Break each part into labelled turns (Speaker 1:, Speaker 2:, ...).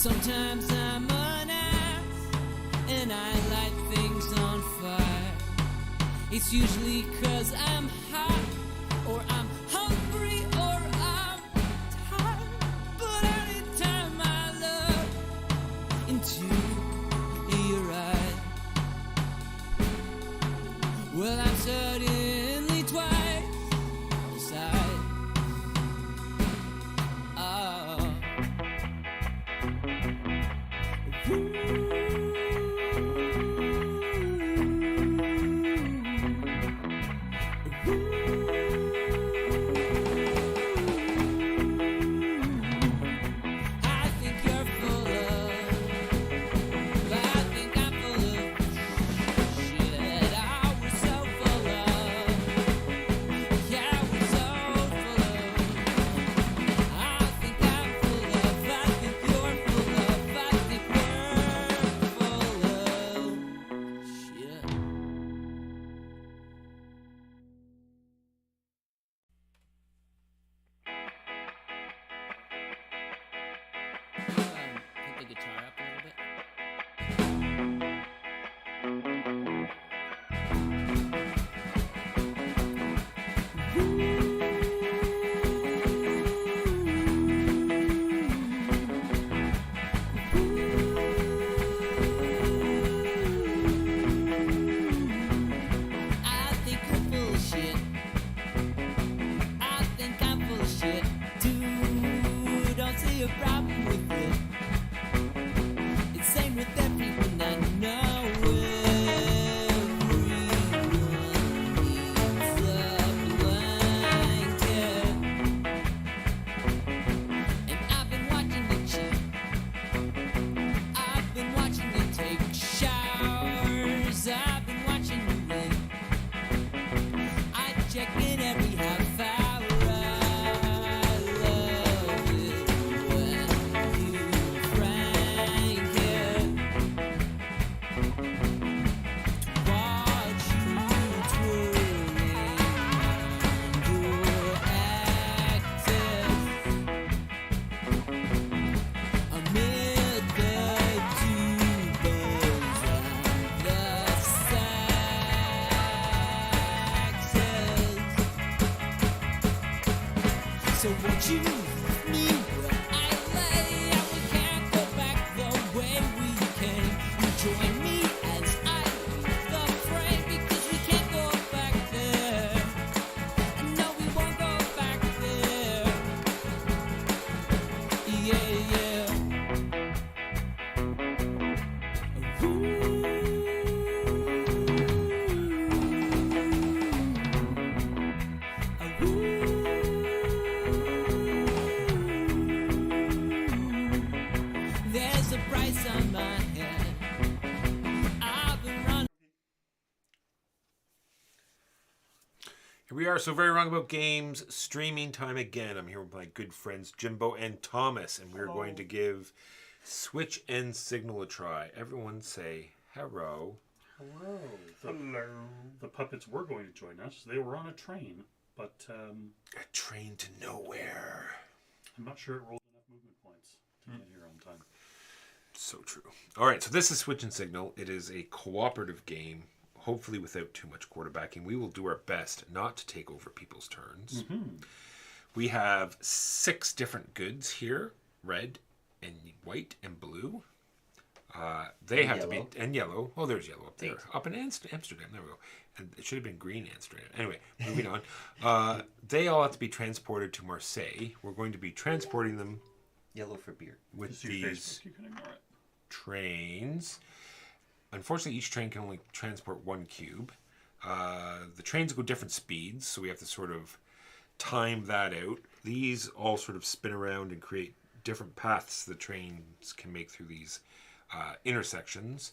Speaker 1: Sometimes I'm an ass and I light things on fire. It's usually 'cause I'm hot or I'm hungry or I'm tired. But anytime I look into your eyes, well, I'm suddenly twice the size. Oh. I think you're full of, I think I'm full of shit. I was so full of, yeah, I was so full of. I think I'm full of, I think you're full of, I think we're full of shit. Put the guitar up a little bit. I think you're full of shit. I think I'm full of shit. Dude, don't see a problem with it. It's same with everyone I know. Everyone needs a blanket. And I've been watching you cheat. I've been watching you take showers. I've been watching you rain. I check in every half hour. I love it when you crank it. Watch you twirling your axis amid the tubers and the saxes. So won't you leave me where I lay? And we can't go back the way we came. You join me as I leave the frame, because we can't go back there. And no, we won't go back there. Yeah, yeah. There's a price on my head. I've been running.
Speaker 2: Here we are, So Very Wrong About Games, streaming time again. I'm here with my good friends Jimbo and Thomas, and we're going to give Switch and Signal a try. Everyone say hello.
Speaker 3: Hello. The puppets were going to join us. They were on a train, but
Speaker 2: A train to nowhere.
Speaker 3: I'm not sure it rolled enough movement points to get here on time.
Speaker 2: So true. All right, so this is Switch and Signal. It is a cooperative game, hopefully without too much quarterbacking. We will do our best not to take over people's turns. We have 6 different goods here, red and white and blue. They have
Speaker 4: yellow.
Speaker 2: to be, and yellow. Oh, there's yellow up there. Up in Amsterdam. There we go. And it should have been green Amsterdam. Anyway, moving on. They all have to be transported to Marseille. We're going to be transporting them
Speaker 4: Yellow for beer.
Speaker 2: with
Speaker 3: Just your
Speaker 2: these
Speaker 3: Facebook, you can ignore it.
Speaker 2: trains. Unfortunately, each train can only transport 1 cube. The trains go different speeds, so we have to sort of time that out. These all sort of spin around and create different paths the trains can make through these intersections.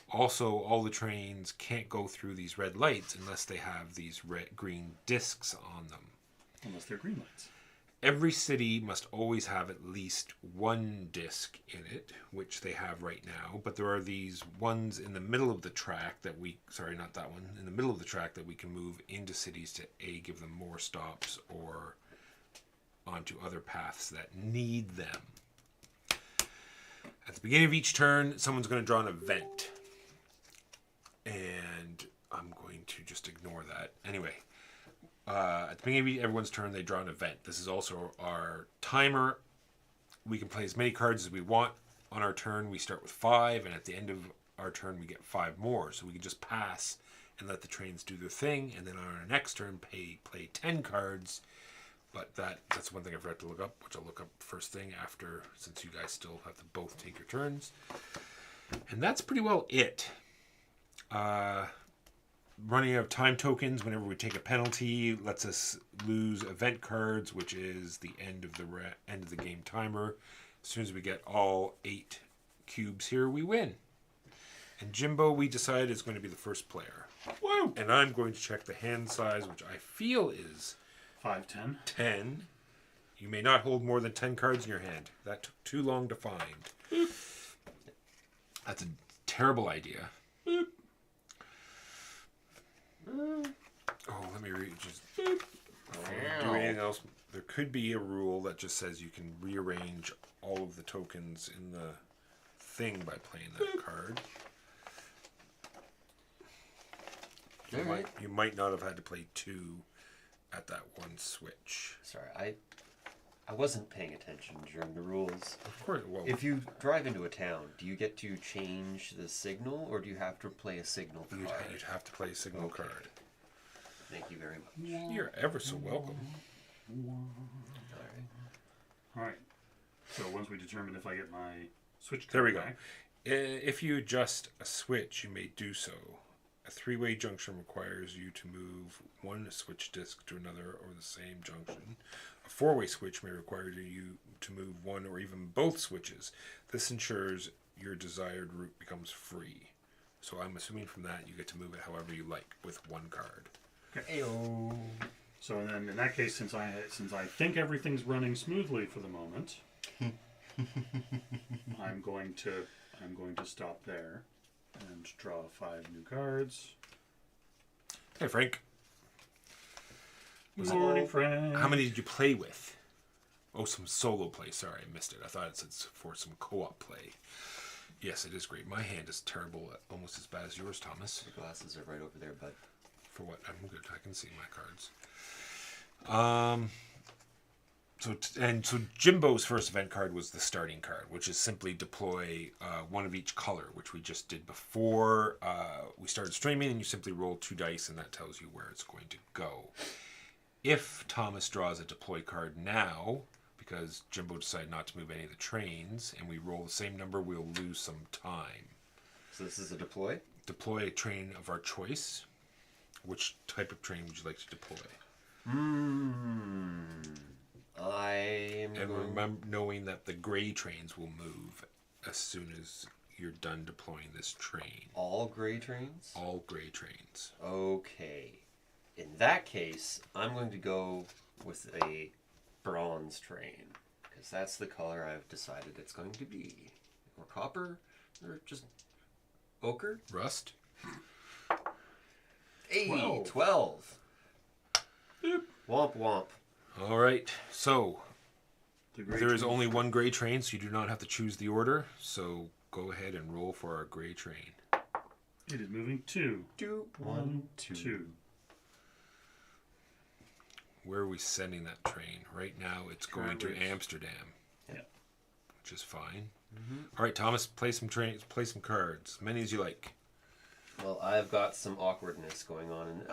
Speaker 2: Also, all the trains can't go through these red lights unless they have these green discs on them.
Speaker 3: Unless they're green lights.
Speaker 2: Every city must always have at least 1 disc in it, which they have right now. But there are these ones in the middle of the track that we, sorry, not that one, in the middle of the track that we can move into cities to A, give them more stops, or onto other paths that need them. the beginning of each turn, someone's going to draw an event. And I'm going to just ignore that. Anyway, at the beginning of everyone's turn, they draw an event. This is also our timer. We can play as many cards as we want. On our turn, we start with 5, and at the end of our turn, we get 5 more. So we can just pass and let the trains do their thing, and then on our next turn, play 10 cards. But that's one thing I forgot to look up, which I'll look up first thing after, since you guys still have to both take your turns. And that's pretty well it. Running out of time tokens whenever we take a penalty lets us lose event cards, which is the end of the game timer. As soon as we get all 8 cubes here, we win. And Jimbo, we decided, is going to be the first player.
Speaker 3: Woo!
Speaker 2: And I'm going to check the hand size, which I feel is
Speaker 3: 5-10.
Speaker 2: 10. You may not hold more than 10 cards in your hand. That took too long to find. Boop. That's a terrible idea. Boop. Oh, let me read. Just before we do anything else, there could be a rule that just says you can rearrange all of the tokens in the thing by playing that card. You might not have had to play 2 at that one switch.
Speaker 4: Sorry, I wasn't paying attention during the rules.
Speaker 2: Of course. Well,
Speaker 4: If you drive into a town, do you get to change the signal, or do you have to play a signal card?
Speaker 2: you'd have to play a signal
Speaker 4: Okay.
Speaker 2: card.
Speaker 4: Thank you very much.
Speaker 2: You're ever so welcome.
Speaker 4: All right.
Speaker 3: All right. So once we determine if I get my switch card
Speaker 2: There we go.
Speaker 3: back,
Speaker 2: If you adjust a switch, you may do so. A 3-way junction requires you to move one switch disc to another or the same junction. A 4-way switch may require you to move one or even both switches. This ensures your desired route becomes free. So I'm assuming from that you get to move it however you like with one card.
Speaker 4: Ayo.
Speaker 3: so then in that case, since I think everything's running smoothly for the moment, I'm going to stop there and draw 5 new cards.
Speaker 2: Hey, Frank.
Speaker 3: Good morning, friend.
Speaker 2: How many did you play with? Oh, some solo play. Sorry, I missed it. I thought it said for some co-op play. Yes, it is great. My hand is terrible, almost as bad as yours, Thomas.
Speaker 4: The glasses are right over there, bud.
Speaker 2: For what? I'm good. I can see my cards. So Jimbo's first event card was the starting card, which is simply deploy one of each color, which we just did before we started streaming, and you simply roll 2 dice, and that tells you where it's going to go. If Thomas draws a deploy card now, because Jimbo decided not to move any of the trains, and we roll the same number, we'll lose some time.
Speaker 4: So this is a deploy?
Speaker 2: Deploy a train of our choice. Which type of train would you like to deploy?
Speaker 4: I am
Speaker 2: And
Speaker 4: going...
Speaker 2: remember, knowing that the gray trains will move as soon as you're done deploying this train.
Speaker 4: All gray trains?
Speaker 2: All gray trains.
Speaker 4: Okay. In that case, I'm going to go with a bronze train, because that's the color I've decided it's going to be. Or copper, or just ochre.
Speaker 2: Rust?
Speaker 4: Hey,
Speaker 3: 12.
Speaker 4: 12. Womp womp.
Speaker 2: All right. So
Speaker 3: The great
Speaker 2: there is
Speaker 3: train.
Speaker 2: only one gray train, so you do not have to choose the order. So go ahead and roll for our gray train.
Speaker 3: It is moving 2.
Speaker 4: 2, 1, 2.
Speaker 2: Where are we sending that train? Right now it's going to
Speaker 3: Currently.
Speaker 2: Amsterdam.
Speaker 3: Yeah.
Speaker 2: Which is fine. All right, Thomas, play some trains. Play some cards. Many as you like.
Speaker 4: Well, I've got some awkwardness going on. And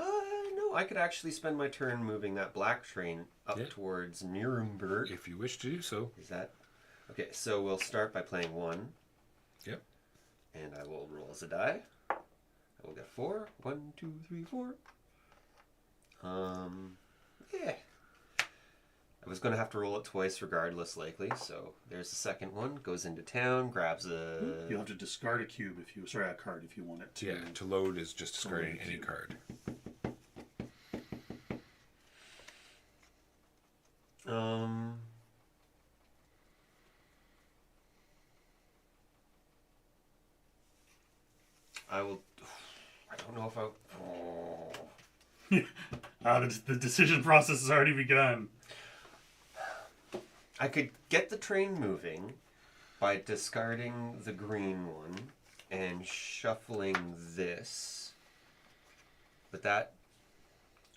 Speaker 4: no, I could actually spend my turn moving that black train up
Speaker 2: Yeah.
Speaker 4: towards Nuremberg.
Speaker 2: If you wish to do so.
Speaker 4: Is that... Okay, so we'll start by playing 1.
Speaker 2: Yep.
Speaker 4: And I will roll as a die. I will get 4. 1, 2, 3, 4. Yeah. I was going to have to roll it twice regardless, likely. So there's the second one. Goes into town, grabs a...
Speaker 3: You'll have to discard a cube if you... Sorry, a card if you want it to...
Speaker 2: Yeah, to load is just discarding
Speaker 3: load
Speaker 2: any
Speaker 3: cube.
Speaker 2: card.
Speaker 4: I will... I don't know if I... Oh.
Speaker 3: the decision process has already begun.
Speaker 4: I could get the train moving, by discarding the green one and shuffling this. But that...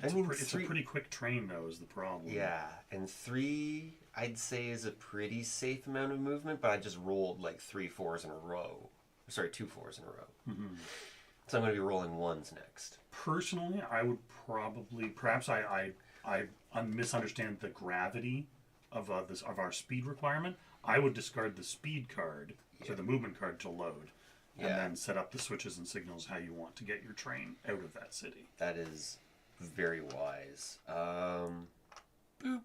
Speaker 3: It's a pretty quick train, though, is the problem.
Speaker 4: Yeah, and 3, I'd say, is a pretty safe amount of movement, but I just rolled like 3 4s in a row. Sorry, 2 4s in a row.
Speaker 3: Mm-hmm.
Speaker 4: So I'm going to be rolling 1s next.
Speaker 3: Personally, I would probably... Perhaps I misunderstand the gravity of our speed requirement. I would discard the speed card, so the movement card, to load. And then set up the switches and signals how you want to get your train out of that city.
Speaker 4: That is... very wise. Boop.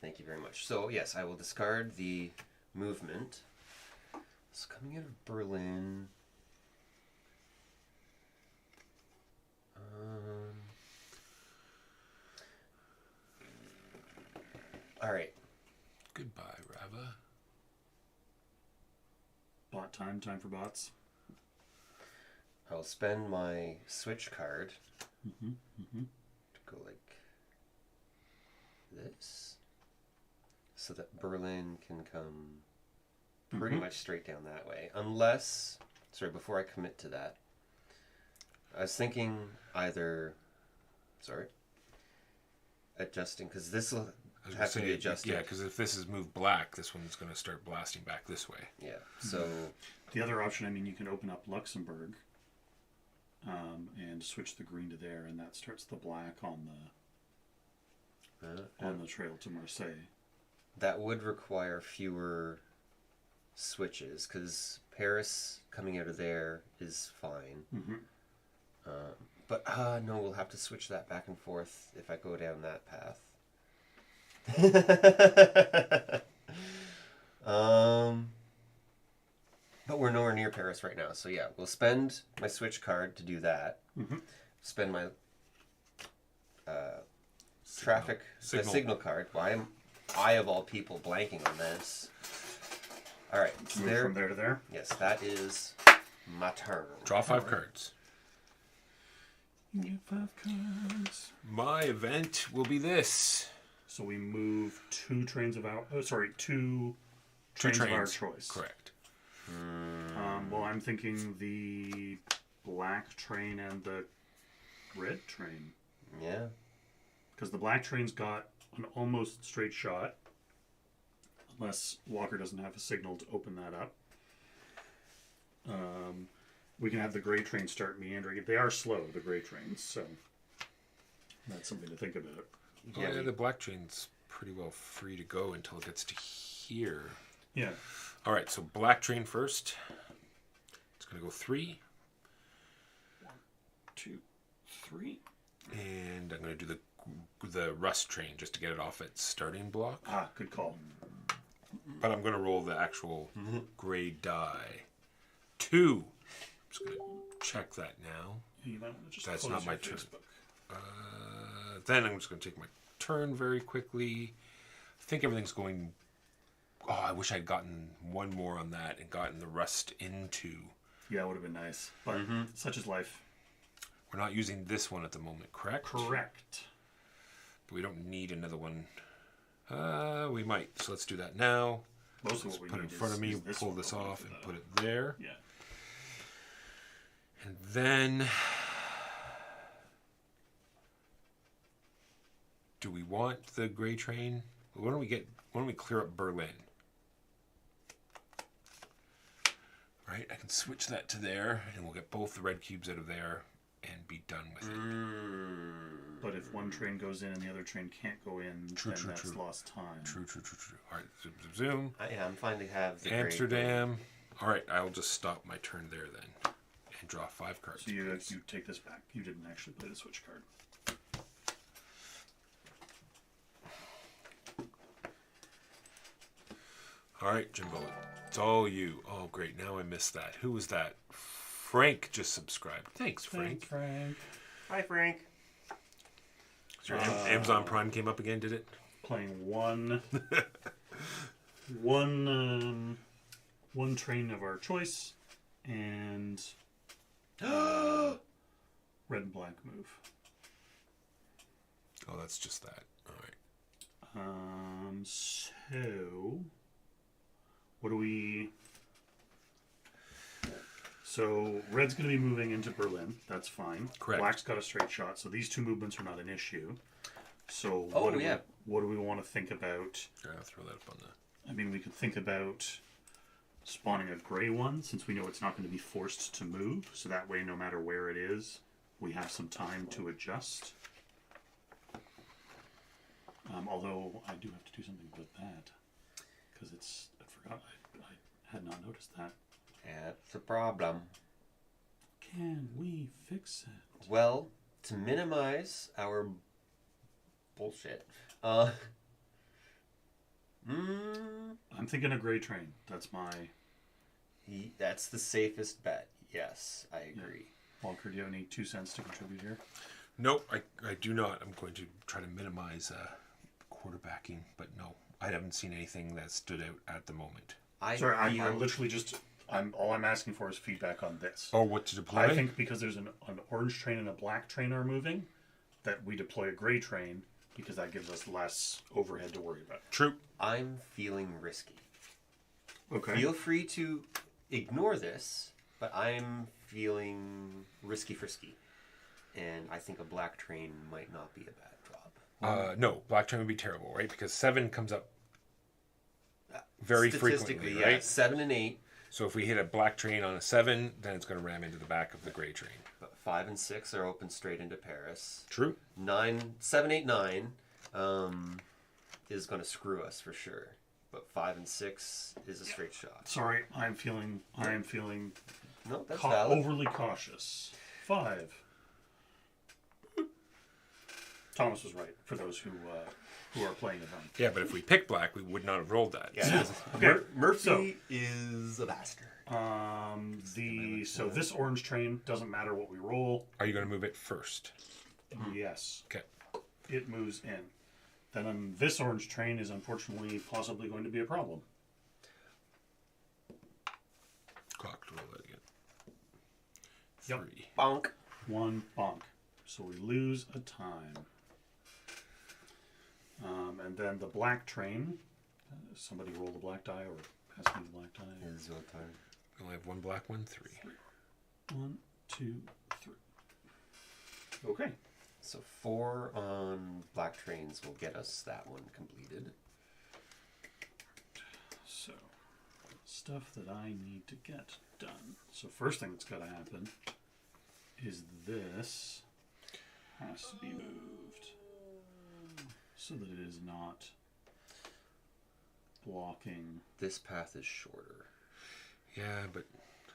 Speaker 4: Thank you very much. So, yes, I will discard the movement. It's coming out of Berlin. All right.
Speaker 2: Goodbye, Rava.
Speaker 3: Bot time for bots.
Speaker 4: I'll spend my switch card
Speaker 3: Mm-hmm. Mm-hmm.
Speaker 4: to go like this, so that Berlin can come pretty much straight down that way. Unless, sorry, before I commit to that, I was thinking either, adjusting, because this will have to be adjusted.
Speaker 2: Yeah, because if this is moved black, this one's going to start blasting back this way.
Speaker 4: Yeah, so...
Speaker 3: The other option, I mean, you can open up Luxembourg and switch the green to there, and that starts the black on the trail to Marseille.
Speaker 4: That would require fewer switches, because Paris coming out of there is fine.
Speaker 3: Mm-hmm.
Speaker 4: But no, we'll have to switch that back and forth if I go down that path. But we're nowhere near Paris right now, so yeah, we'll spend my switch card to do that.
Speaker 3: Mm-hmm.
Speaker 4: Spend my signal card. Why am I, of all people, blanking on this? All right, so
Speaker 3: Move from there to there.
Speaker 4: Yes, that is my turn.
Speaker 2: Draw 5 cards.
Speaker 3: You get 5 cards.
Speaker 2: My event will be this.
Speaker 3: So we move 2 trains of our... Oh, sorry, 2
Speaker 2: Two
Speaker 3: trains of our choice.
Speaker 2: Correct.
Speaker 3: Well, I'm thinking the black train and the red train.
Speaker 4: Yeah.
Speaker 3: Because the black train's got an almost straight shot. Unless Walker doesn't have a signal to open that up. We can have the gray train start meandering. They are slow, the gray trains, so that's something to think about.
Speaker 2: Yeah, the black train's pretty well free to go until it gets to here.
Speaker 3: Yeah.
Speaker 2: All right, so black train first. It's going to go 3.
Speaker 3: 1, 2, 3.
Speaker 2: And I'm going to do the rust train just to get it off its starting block.
Speaker 3: Ah, good call.
Speaker 2: But I'm going to roll the actual gray die. 2. I'm just going to check that now.
Speaker 3: You might want to just
Speaker 2: That's
Speaker 3: close
Speaker 2: not my
Speaker 3: your
Speaker 2: turn.
Speaker 3: Facebook.
Speaker 2: Then I'm just going to take my turn very quickly. I think everything's going... Oh, I wish I'd gotten one more on that and gotten the rust into...
Speaker 3: Yeah, it would have been nice. But such is life.
Speaker 2: We're not using this one at the moment, correct?
Speaker 3: Correct.
Speaker 2: But we don't need another one. We might. So let's do that now.
Speaker 3: Most of
Speaker 2: Let's
Speaker 3: what we
Speaker 2: put it
Speaker 3: need
Speaker 2: in front
Speaker 3: is
Speaker 2: of me,
Speaker 3: this
Speaker 2: pull
Speaker 3: one
Speaker 2: this
Speaker 3: going
Speaker 2: off,
Speaker 3: for
Speaker 2: and
Speaker 3: the-
Speaker 2: put it there.
Speaker 3: Yeah.
Speaker 2: And then... Do we want the gray train? Why don't we clear up Berlin? Right, I can switch that to there, and we'll get both the red cubes out of there and be done with it.
Speaker 3: But if one train goes in and the other train can't go in,
Speaker 2: True,
Speaker 3: then
Speaker 2: true,
Speaker 3: that's
Speaker 2: true.
Speaker 3: lost time.
Speaker 2: True. All right, zoom, zoom, zoom.
Speaker 4: I'm fine to have the
Speaker 2: Amsterdam. All right, I'll just stop my turn there then and draw 5 cards.
Speaker 3: So you take this back. You didn't actually play the switch card.
Speaker 2: All right, Jimbo, it's all you. Oh, great. Now I missed that. Who was that? Frank just subscribed. Thanks, Frank.
Speaker 3: Frank.
Speaker 4: Hi, Frank.
Speaker 2: So your Amazon Prime came up again, did it?
Speaker 3: Playing one train of our choice and red and black move.
Speaker 2: Oh, that's just that. All right.
Speaker 3: So What do we? So red's going to be moving into Berlin. That's fine.
Speaker 2: Correct.
Speaker 3: Black's got a straight shot, so these two movements are not an issue. So
Speaker 4: Oh,
Speaker 3: what do
Speaker 4: yeah.
Speaker 3: what do we want to think about?
Speaker 2: Yeah, I'll throw that up on the.
Speaker 3: I mean, we could think about spawning a gray one, since we know it's not going to be forced to move. So that way, no matter where it is, we have some time to adjust. Although I do have to do something with that because I forgot. I had not noticed that.
Speaker 4: That's a problem.
Speaker 3: Can we fix it?
Speaker 4: Well, to minimize our bullshit,
Speaker 3: I'm thinking a gray train. That's my.
Speaker 4: that's the safest bet. Yes, I agree.
Speaker 3: Walker, do you have any 2 cents to contribute here?
Speaker 2: No, I do not. I'm going to try to minimize quarterbacking, but no, I haven't seen anything that stood out at the moment.
Speaker 3: Sorry,
Speaker 4: feel-
Speaker 3: I'm literally just. All I'm asking for is feedback on this.
Speaker 2: Oh, what to deploy?
Speaker 3: I think because there's an orange train and a black train are moving, that we deploy a gray train because that gives us less overhead to worry about.
Speaker 2: True.
Speaker 4: I'm feeling risky.
Speaker 3: Okay.
Speaker 4: Feel free to ignore this, but I'm feeling risky frisky. And I think a black train might not be a bad job.
Speaker 2: No, black train would be terrible, right? Because 7 comes up very frequently,
Speaker 4: Statistically,
Speaker 2: right?
Speaker 4: yeah, 7 and 8,
Speaker 2: So if we hit a black train on a 7, then it's going to ram into the back of the gray train.
Speaker 4: but 5 and 6 are open straight into Paris.
Speaker 2: True.
Speaker 4: 7, 8, 9 is going to screw us for sure. But 5 and 6 is a straight shot.
Speaker 3: Sorry, I am feeling
Speaker 4: No, that's valid.
Speaker 3: overly cautious. 5. Thomas was right for those who are playing at home.
Speaker 2: Yeah, but if we picked black, we would not have rolled that.
Speaker 4: Yeah.
Speaker 3: Okay.
Speaker 4: Murphy
Speaker 3: So-
Speaker 4: is a bastard.
Speaker 3: So this orange train doesn't matter what we roll.
Speaker 2: Are you going to move it first?
Speaker 3: Yes,
Speaker 2: Okay.
Speaker 3: it moves in. Then this orange train is unfortunately possibly going to be a problem.
Speaker 2: Cocked, roll that again.
Speaker 3: Yep.
Speaker 2: 3.
Speaker 4: Bonk.
Speaker 3: 1 bonk. So we lose a time. And then the black train. Somebody roll the black die or pass me the black die.
Speaker 4: Is your turn.
Speaker 2: We only have 1 black, 1, 3.
Speaker 3: 1, 2, 3. Okay.
Speaker 4: So 4 on black trains will get us that one completed.
Speaker 3: So, stuff that I need to get done. So first thing that's got to happen is this has to be moved so that it is not blocking.
Speaker 4: This path is shorter
Speaker 2: Yeah, but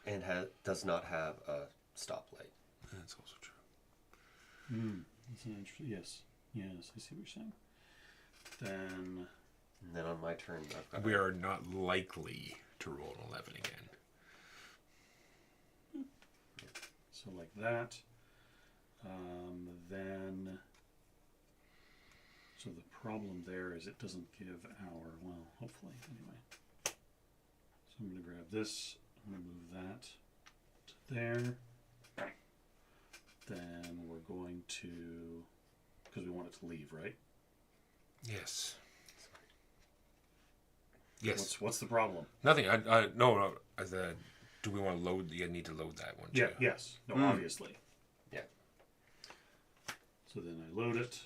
Speaker 4: and does not have a stoplight.
Speaker 2: that's also true.
Speaker 3: That's an interesting. Yes, I see what you're saying. Then
Speaker 4: And then on my turn, I've got
Speaker 2: We are not likely to roll an 11 again.
Speaker 3: so like that. Then so the problem there is it doesn't give our hopefully anyway. So I'm going to grab this. I'm going to move that to there. Then we're going to because we want it to leave, right?
Speaker 2: Yes. Yes.
Speaker 3: What's the problem?
Speaker 2: Nothing. No. Do we want to load? You need to load that one too.
Speaker 3: Yeah. Yes. No. Obviously.
Speaker 4: Yeah.
Speaker 3: So then I load it.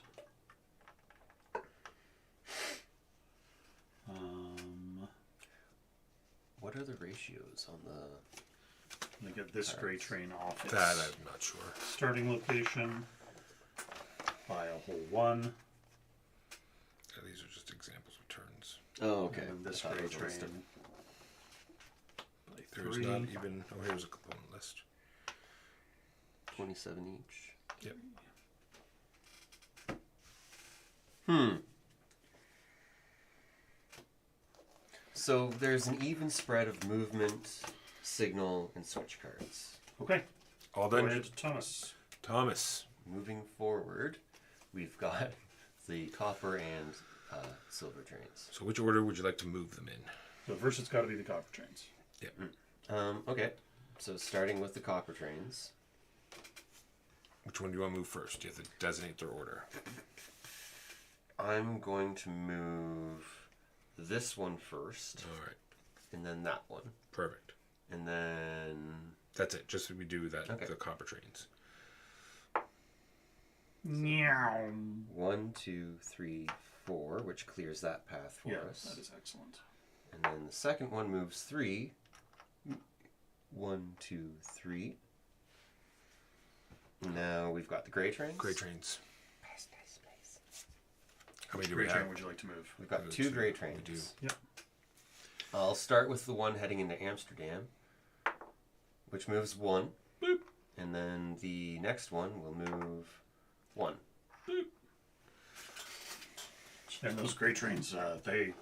Speaker 4: What are the ratios on the...
Speaker 3: I get this gray train off its
Speaker 2: That I'm not sure.
Speaker 3: starting location by a whole 1.
Speaker 2: Yeah, these are just examples of turns.
Speaker 4: Oh, okay.
Speaker 3: And this
Speaker 4: I thought
Speaker 3: gray
Speaker 4: it was a list
Speaker 3: train
Speaker 4: of
Speaker 3: by
Speaker 2: There's
Speaker 3: 3.
Speaker 2: not even. Oh, here's a component list.
Speaker 4: 27 each.
Speaker 2: Yep.
Speaker 4: So there's an even spread of movement, signal, and switch cards.
Speaker 3: Okay.
Speaker 2: All
Speaker 3: Go
Speaker 2: done.
Speaker 3: ahead, Thomas.
Speaker 2: Thomas.
Speaker 4: Moving forward, we've got the copper and silver trains.
Speaker 2: So which order would you like to move them in?
Speaker 3: So first it's got to be the copper trains.
Speaker 2: Yep.
Speaker 4: Okay, so starting with the copper trains.
Speaker 2: Which one do you want to move first? You have to designate their order.
Speaker 4: I'm going to move this one first.
Speaker 2: All right.
Speaker 4: and then that one,
Speaker 2: Perfect.
Speaker 4: and then
Speaker 2: That's it. Just we do that.
Speaker 4: Okay.
Speaker 2: The copper trains.
Speaker 3: Meow.
Speaker 4: 1, 2, 3, 4, which clears that path for
Speaker 3: Yeah,
Speaker 4: us.
Speaker 3: that is excellent.
Speaker 4: And then the second one moves 3. 1, 2, 3. Now we've got the gray trains.
Speaker 2: Gray trains.
Speaker 4: Space, space, space.
Speaker 2: How many do
Speaker 3: Gray
Speaker 2: we
Speaker 3: train
Speaker 2: have?
Speaker 3: would you like to move?
Speaker 4: We've got
Speaker 2: We
Speaker 4: 2
Speaker 2: do.
Speaker 4: gray
Speaker 2: We
Speaker 4: trains.
Speaker 2: do.
Speaker 3: Yep.
Speaker 4: I'll start with the one heading into Amsterdam, which moves 1.
Speaker 2: Boop.
Speaker 4: And then the next one will move 1.
Speaker 3: And those gray trains, they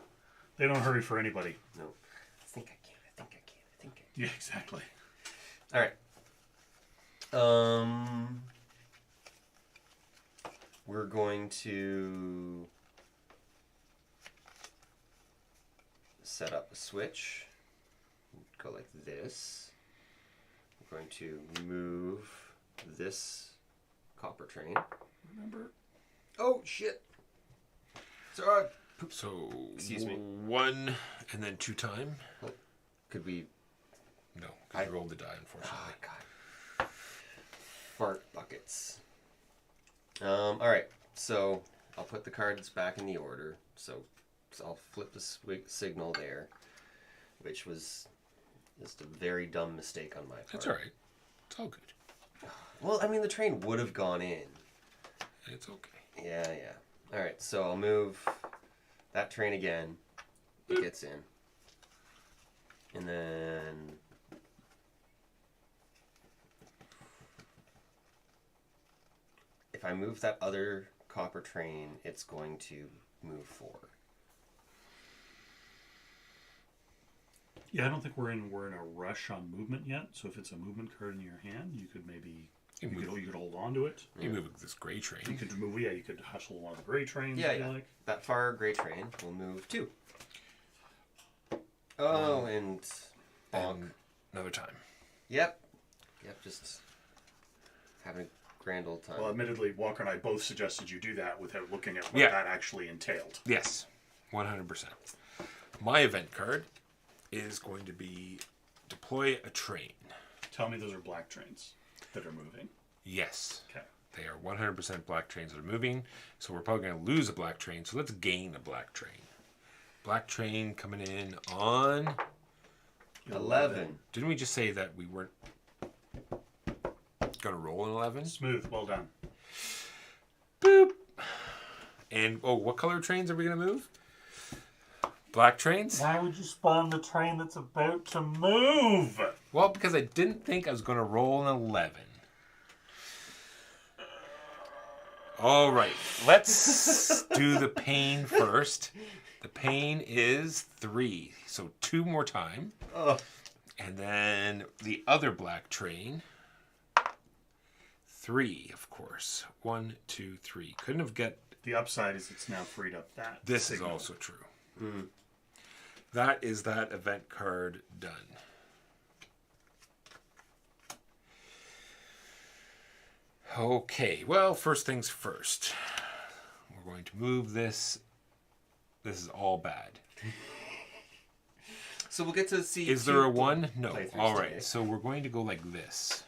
Speaker 3: don't hurry for anybody.
Speaker 4: No. I think I can. I think I can. I think I can.
Speaker 3: Yeah, exactly.
Speaker 4: All right. We're going to set up a switch. Go like this. We're going to move this copper train.
Speaker 3: Remember?
Speaker 4: Oh shit! Sorry.
Speaker 2: So
Speaker 4: Excuse me.
Speaker 2: 1 and then 2 time.
Speaker 4: Could we?
Speaker 2: No, because you rolled the die, unfortunately.
Speaker 4: Oh god. Fart buckets. All right. So I'll put the cards back in the order. So I'll flip the signal there, which was just a very dumb mistake on my part.
Speaker 2: That's all right. It's all good.
Speaker 4: Well, I mean, the train would have gone in.
Speaker 2: It's okay.
Speaker 4: Yeah, yeah. All right. So I'll move that train again. It gets in, and then. If I move that other copper train, it's going to move 4.
Speaker 3: Yeah, I don't think we're in a rush on movement yet. So if it's a movement card in your hand, you could maybe
Speaker 2: You
Speaker 3: you
Speaker 2: move.
Speaker 3: could hold on to it.
Speaker 2: You move this gray
Speaker 3: You
Speaker 2: train.
Speaker 3: could move. Yeah, you could hustle one of the gray trains.
Speaker 4: Yeah,
Speaker 3: if
Speaker 4: yeah.
Speaker 3: you like.
Speaker 4: That far gray train will move 2. Oh, and bonk.
Speaker 2: And another time.
Speaker 4: Yep. Yep, just having a grand old time.
Speaker 3: Well, admittedly, Walker and I both suggested you do that without looking at what
Speaker 2: Yeah.
Speaker 3: that actually entailed.
Speaker 2: Yes, 100%. My event card is going to be deploy a train.
Speaker 3: Tell me those are black trains that are moving.
Speaker 2: Yes.
Speaker 3: Okay.
Speaker 2: They are 100% black trains that are moving, so we're probably going to lose a black train, so let's gain a black train. Black train coming in on...
Speaker 4: 11.
Speaker 2: Didn't we just say that we weren't going to roll an 11?
Speaker 3: Smooth. Well done.
Speaker 2: Boop! And, oh, what color trains are we going to move? Black trains?
Speaker 3: Why would you spawn the train that's about to move?
Speaker 2: Well, because I didn't think I was going to roll an 11. All right, let's do the pain first. The pain is 3, so 2 more time.
Speaker 4: Oh.
Speaker 2: And then the other black train, 3, of course. 1, 2, 3. Couldn't have get.
Speaker 3: The upside is it's now freed up that.
Speaker 2: This
Speaker 3: signal.
Speaker 2: is also true. That is that event card done. Okay, well, first things first. We're going to move this. This is all bad.
Speaker 4: So we'll get to see.
Speaker 2: Is
Speaker 4: 2
Speaker 2: there a 1? No.
Speaker 4: playthroughs
Speaker 2: All right,
Speaker 4: today.
Speaker 2: so we're going to go like this.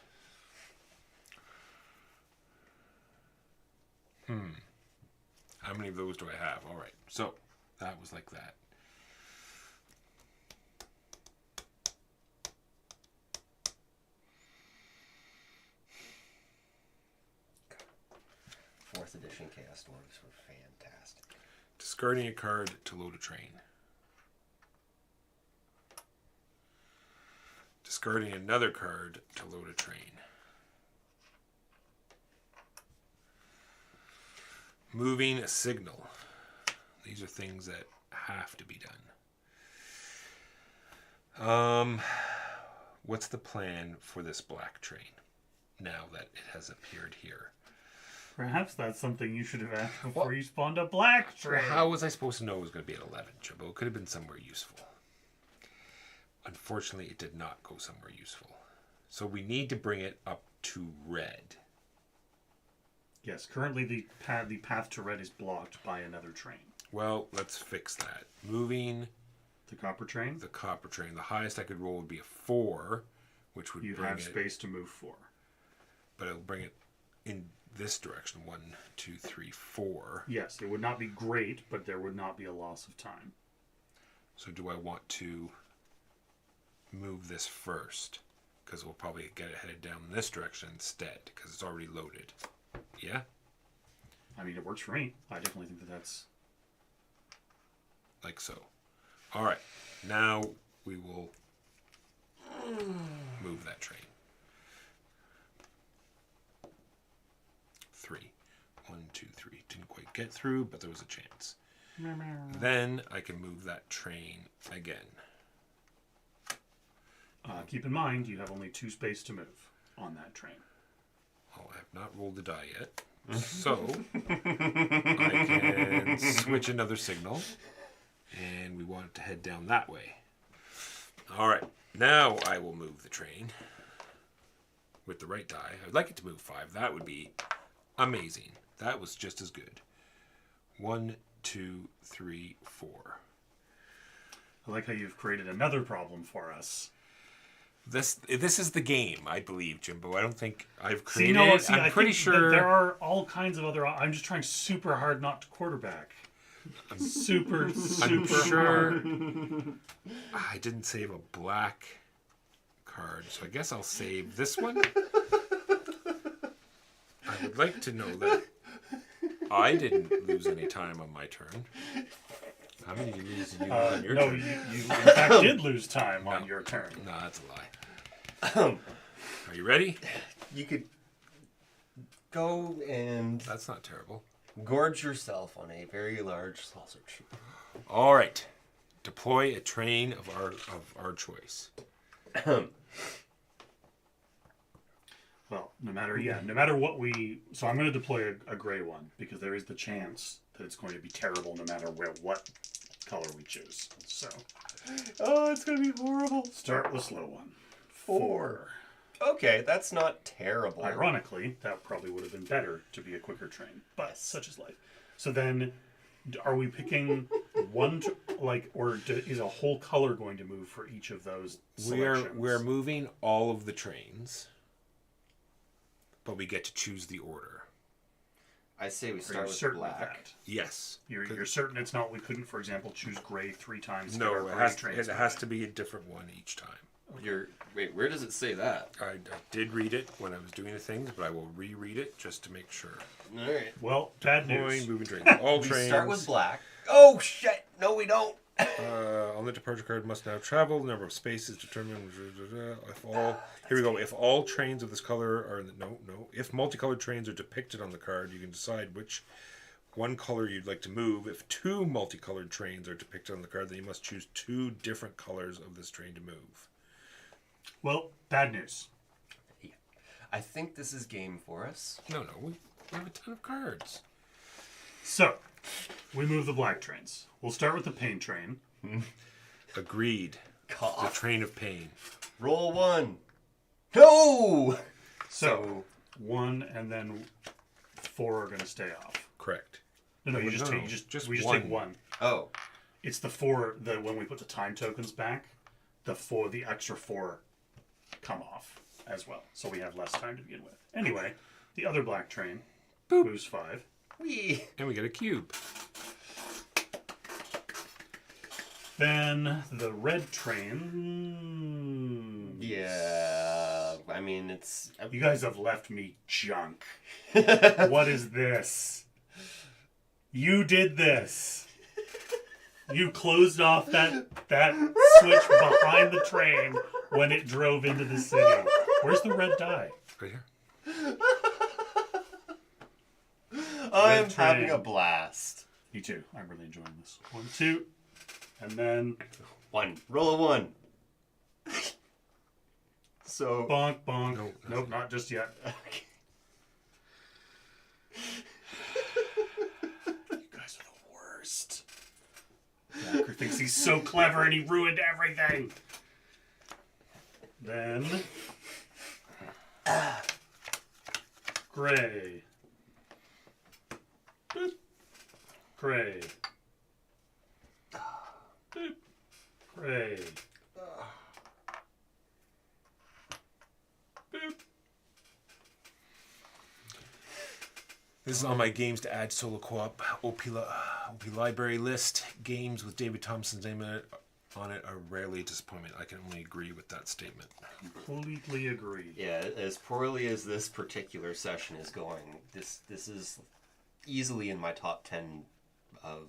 Speaker 2: How many of those do I have? All right, so that was like that.
Speaker 4: Fourth edition Chaos Dwarves were fantastic.
Speaker 2: Discarding a card to load a train. Discarding another card to load a train. Moving a signal. These are things that have to be done. What's the plan for this black train now that it has appeared here?
Speaker 3: Perhaps that's something you should have asked before you spawned a black train.
Speaker 2: How was I supposed to know it was going to be at 11, Chabot? It could have been somewhere useful. Unfortunately, it did not go somewhere useful. So we need to bring it up to red.
Speaker 3: Yes, currently the path to red is blocked by another train.
Speaker 2: Well, let's fix that. Moving
Speaker 3: The copper train.
Speaker 2: the copper train. The highest I could roll would be a 4, which would
Speaker 3: You
Speaker 2: bring
Speaker 3: have
Speaker 2: it,
Speaker 3: space to move 4.
Speaker 2: but it'll bring it in this direction. 1, 2, 3, 4.
Speaker 3: Yes, it would not be great, but there would not be a loss of time.
Speaker 2: So do I want to move this first? Because we'll probably get it headed down in this direction instead, because it's already loaded. Yeah?
Speaker 3: I mean, it works for me. I definitely think that that's...
Speaker 2: Like so. All right. Now we will move that train. 3. 1, 2, 3. Didn't quite get through, but there was a chance. Then I can move that train again.
Speaker 3: keep in mind, you have only 2 space to move on that train.
Speaker 2: Oh, I have not rolled the die yet. So I can switch another signal. And we want it to head down that way. All right. Now I will move the train with the right die. I'd like it to move 5. That would be amazing. That was just as good. 1, 2, 3, 4.
Speaker 3: I like how you've created another problem for us.
Speaker 2: This is the game, I believe, Jimbo. I don't think I've
Speaker 3: See,
Speaker 2: created
Speaker 3: no,
Speaker 2: it.
Speaker 3: see,
Speaker 2: I'm
Speaker 3: I
Speaker 2: pretty
Speaker 3: think that
Speaker 2: sure
Speaker 3: there are all kinds of other... I'm just trying super hard not to quarterback. Super
Speaker 2: I'm sure
Speaker 3: hard.
Speaker 2: I didn't save a black card, so I guess I'll save this one. I would like to know that I didn't lose any time on my turn. How many did you lose on your
Speaker 3: No,
Speaker 2: turn?
Speaker 3: you in fact did lose time on your turn.
Speaker 2: No, that's a lie. Are you ready?
Speaker 4: You could go and
Speaker 2: That's not terrible.
Speaker 4: gorge yourself on a very large sausage.
Speaker 2: All right. Deploy a train of our choice.
Speaker 3: Well, no matter what we... So I'm going to deploy a gray one, because there is the chance that it's going to be terrible no matter what color we choose. So,
Speaker 4: Oh, it's gonna be horrible.
Speaker 3: start with slow one. 4.
Speaker 4: Okay, that's not terrible.
Speaker 3: Ironically, that probably would have been better to be a quicker train, but such is life. So then, are we picking one, is a whole color going to move for each of those selections?
Speaker 2: We're moving all of the trains, but we get to choose the order.
Speaker 4: I say we
Speaker 3: Are you
Speaker 4: start with
Speaker 3: certain of
Speaker 4: black.
Speaker 3: that?
Speaker 2: Yes.
Speaker 3: You're certain it's not, we couldn't, for example, choose gray 3 times to get our
Speaker 2: No,
Speaker 3: gray
Speaker 2: it
Speaker 3: trains
Speaker 2: has
Speaker 3: moving?
Speaker 2: to be a different one each time.
Speaker 4: Wait, where does it say that?
Speaker 2: I did read it when I was doing the things, but I will reread it just to make sure.
Speaker 4: All right.
Speaker 3: Well, bad
Speaker 2: Deploy
Speaker 3: news.
Speaker 2: moving trains. All
Speaker 4: We
Speaker 2: trains
Speaker 4: start with black. Oh shit! No, we don't.
Speaker 2: on the departure card must now travel. The number of spaces determined. If all here we go. If all trains of this color are If multicolored trains are depicted on the card, you can decide which one color you'd like to move. If 2 multicolored trains are depicted on the card, then you must choose 2 different colors of this train to move.
Speaker 3: Well, bad news.
Speaker 4: I think this is game for us.
Speaker 2: No, we have a ton of cards.
Speaker 3: So, we move the black trains. We'll start with the pain train.
Speaker 2: Agreed. The
Speaker 4: Cough.
Speaker 2: train of pain.
Speaker 4: Roll 1. No.
Speaker 3: So 1 and then 4 are going to stay off.
Speaker 2: Correct.
Speaker 3: No, you
Speaker 2: No,
Speaker 3: just
Speaker 2: no,
Speaker 3: take we just
Speaker 2: one.
Speaker 3: take 1.
Speaker 4: Oh.
Speaker 3: It's the 4 when we put the time tokens back, the extra 4 come off as well. So we have less time to begin with. Anyway, the other black train moves 5.
Speaker 4: Wee.
Speaker 2: And we get a cube.
Speaker 3: Then the red train.
Speaker 4: Yeah. I mean, it's.
Speaker 3: You guys have left me junk. What is this? You did this. You closed off that switch behind the train when it drove into the city. Where's the red die?
Speaker 2: Right here.
Speaker 4: I'm
Speaker 3: train.
Speaker 4: having a blast.
Speaker 3: Me too. I'm really enjoying this. 1, 2, and then
Speaker 4: 1. Roll a 1. So.
Speaker 3: bonk, bonk.
Speaker 2: No,
Speaker 3: Nope, not just yet. You guys are the worst. Walker thinks he's so clever and he ruined everything. Then gray. Boop. Gray. Boop. Pray. Boop.
Speaker 2: This is on my games to add solo co-op OP library list. Games with David Thompson's name on it are rarely a disappointment. I can only agree with that statement.
Speaker 3: Completely agree.
Speaker 4: Yeah, as poorly as this particular session is going, this is easily in my top 10 of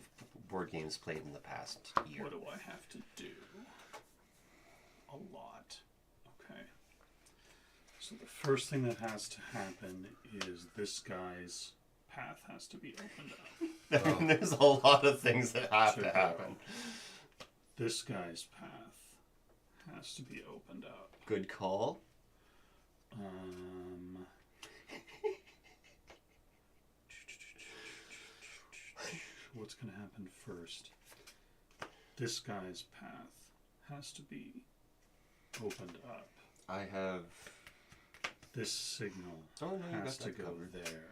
Speaker 4: board games played in the past year.
Speaker 3: What do I have to do? A lot. Okay. So the first thing that has to happen is this guy's path has to be opened up.
Speaker 4: There's a lot of things that have
Speaker 3: To
Speaker 4: to
Speaker 3: go.
Speaker 4: happen.
Speaker 3: This guy's path has to be opened up.
Speaker 4: Good call.
Speaker 3: What's going to happen first? This guy's path has to be opened up.
Speaker 4: I have...
Speaker 3: This signal
Speaker 4: Oh, no, you
Speaker 3: has
Speaker 4: got
Speaker 3: to
Speaker 4: that
Speaker 3: go
Speaker 4: covered.
Speaker 3: there.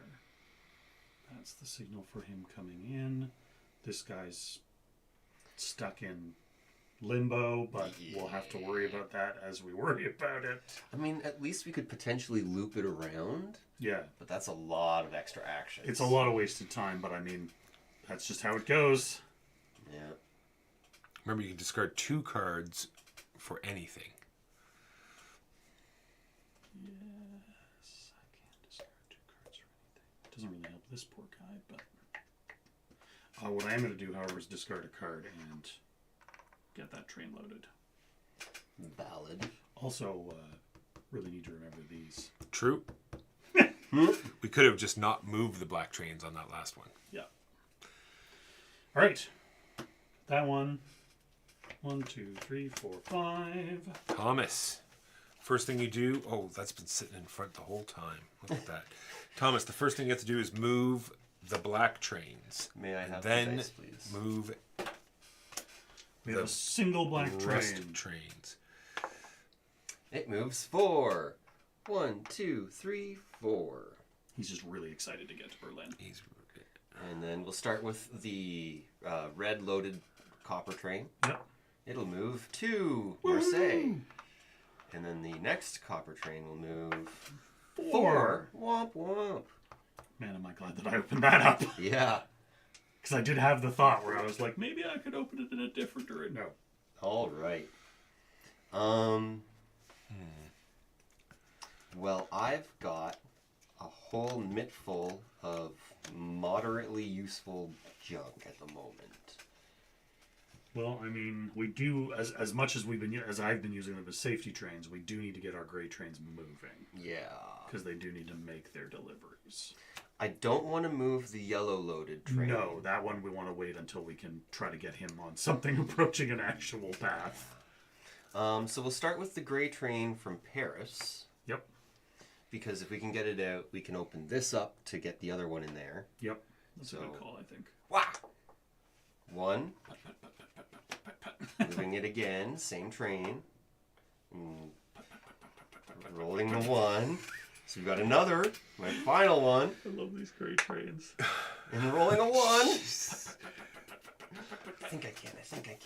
Speaker 3: That's the signal for him coming in. This guy's stuck in limbo, but we'll have to worry about that as we worry about it.
Speaker 4: I mean, at least we could potentially loop it around,
Speaker 3: Yeah,
Speaker 4: but that's a lot of extra action.
Speaker 3: it's a lot of wasted time, but I mean, that's just how it goes.
Speaker 4: Yeah.
Speaker 2: Remember, you can discard 2 cards for anything.
Speaker 3: Yes, I can't discard 2 cards or anything. Doesn't really help this poor guy, but what I am going to do, however, is discard a card and get that train loaded.
Speaker 4: Valid.
Speaker 3: Also, really need to remember these.
Speaker 2: True. We could have just not moved the black trains on that last one.
Speaker 3: Yeah. All right. That one. 1, 2, 3, 4, 5.
Speaker 2: Thomas, first thing you do... Oh, that's been sitting in front the whole time. Look at that. Thomas, the first thing you have to do is move the black trains.
Speaker 4: May I have the
Speaker 2: Then
Speaker 4: dice, please?
Speaker 2: move
Speaker 3: We have a single black
Speaker 2: the rest
Speaker 3: train.
Speaker 2: of trains.
Speaker 4: It moves 4. 1, 2, 3, 4.
Speaker 3: He's just really excited to get to Berlin.
Speaker 2: He's...
Speaker 4: And then we'll start with the red loaded copper train.
Speaker 3: Yep.
Speaker 4: It'll move to Marseille. And then the next copper train will move 4. Womp womp.
Speaker 3: Man, am I glad that I opened that up.
Speaker 4: Yeah.
Speaker 3: Because I did have the thought where I was like, maybe I could open it in a different direction. No.
Speaker 4: All right. Well, I've got a whole mitt full of moderately useful junk at the moment.
Speaker 3: Well, I mean, we do, as much as as I've been using them as safety trains, we do need to get our gray trains moving.
Speaker 4: Yeah.
Speaker 3: Because they do need to make their deliveries.
Speaker 4: I don't want to move the yellow loaded train.
Speaker 3: No, that one we want to wait until we can try to get him on something approaching an actual path.
Speaker 4: So we'll start with the gray train from Paris.
Speaker 3: Yep.
Speaker 4: Because if we can get it out, we can open this up to get the other one in there.
Speaker 3: Yep. That's a
Speaker 4: So-
Speaker 3: good call, I think.
Speaker 4: Wah! 1. Moving it again, same train. Mm. Rolling the 1. So we've got another, my final one,
Speaker 3: I love these gray trains.
Speaker 4: and rolling a 1. I think I can.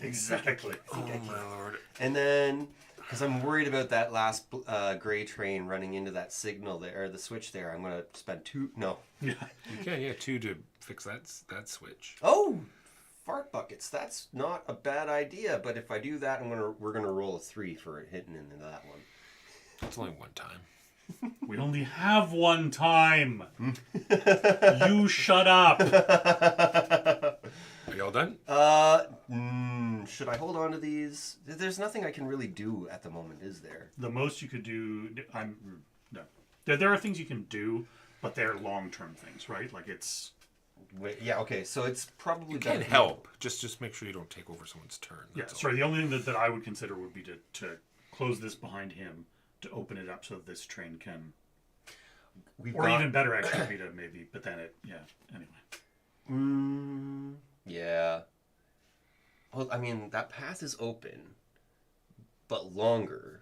Speaker 3: Exactly.
Speaker 2: Oh, my Lord.
Speaker 4: And then, because I'm worried about that last gray train running into that signal there, or the switch there, I'm going to spend 2. No.
Speaker 3: Yeah.
Speaker 2: You can, yeah, 2 to fix that switch.
Speaker 4: Oh! Fart buckets. That's not a bad idea, but if I do that, we're gonna roll a 3 for it hitting into that one.
Speaker 2: It's only one time.
Speaker 3: We only have one time. You shut up.
Speaker 2: Are y'all done?
Speaker 4: Should I hold on to these? There's nothing I can really do at the moment, is there?
Speaker 3: The most you could do, no. There are things you can do, but they're long-term things, right? Like it's.
Speaker 4: Wait, yeah, okay, so it's probably
Speaker 2: You
Speaker 4: better
Speaker 2: can
Speaker 4: for-
Speaker 2: help. Just make sure you don't take over someone's turn.
Speaker 3: Yeah,
Speaker 2: That's all.
Speaker 3: sorry. The only thing that I would consider would be to close this behind him, to open it up so that this train can.
Speaker 4: We've
Speaker 3: Or
Speaker 4: got-
Speaker 3: even better, actually, would be to maybe. But then it, yeah. Anyway.
Speaker 4: Yeah. Well, I mean, that path is open, but longer.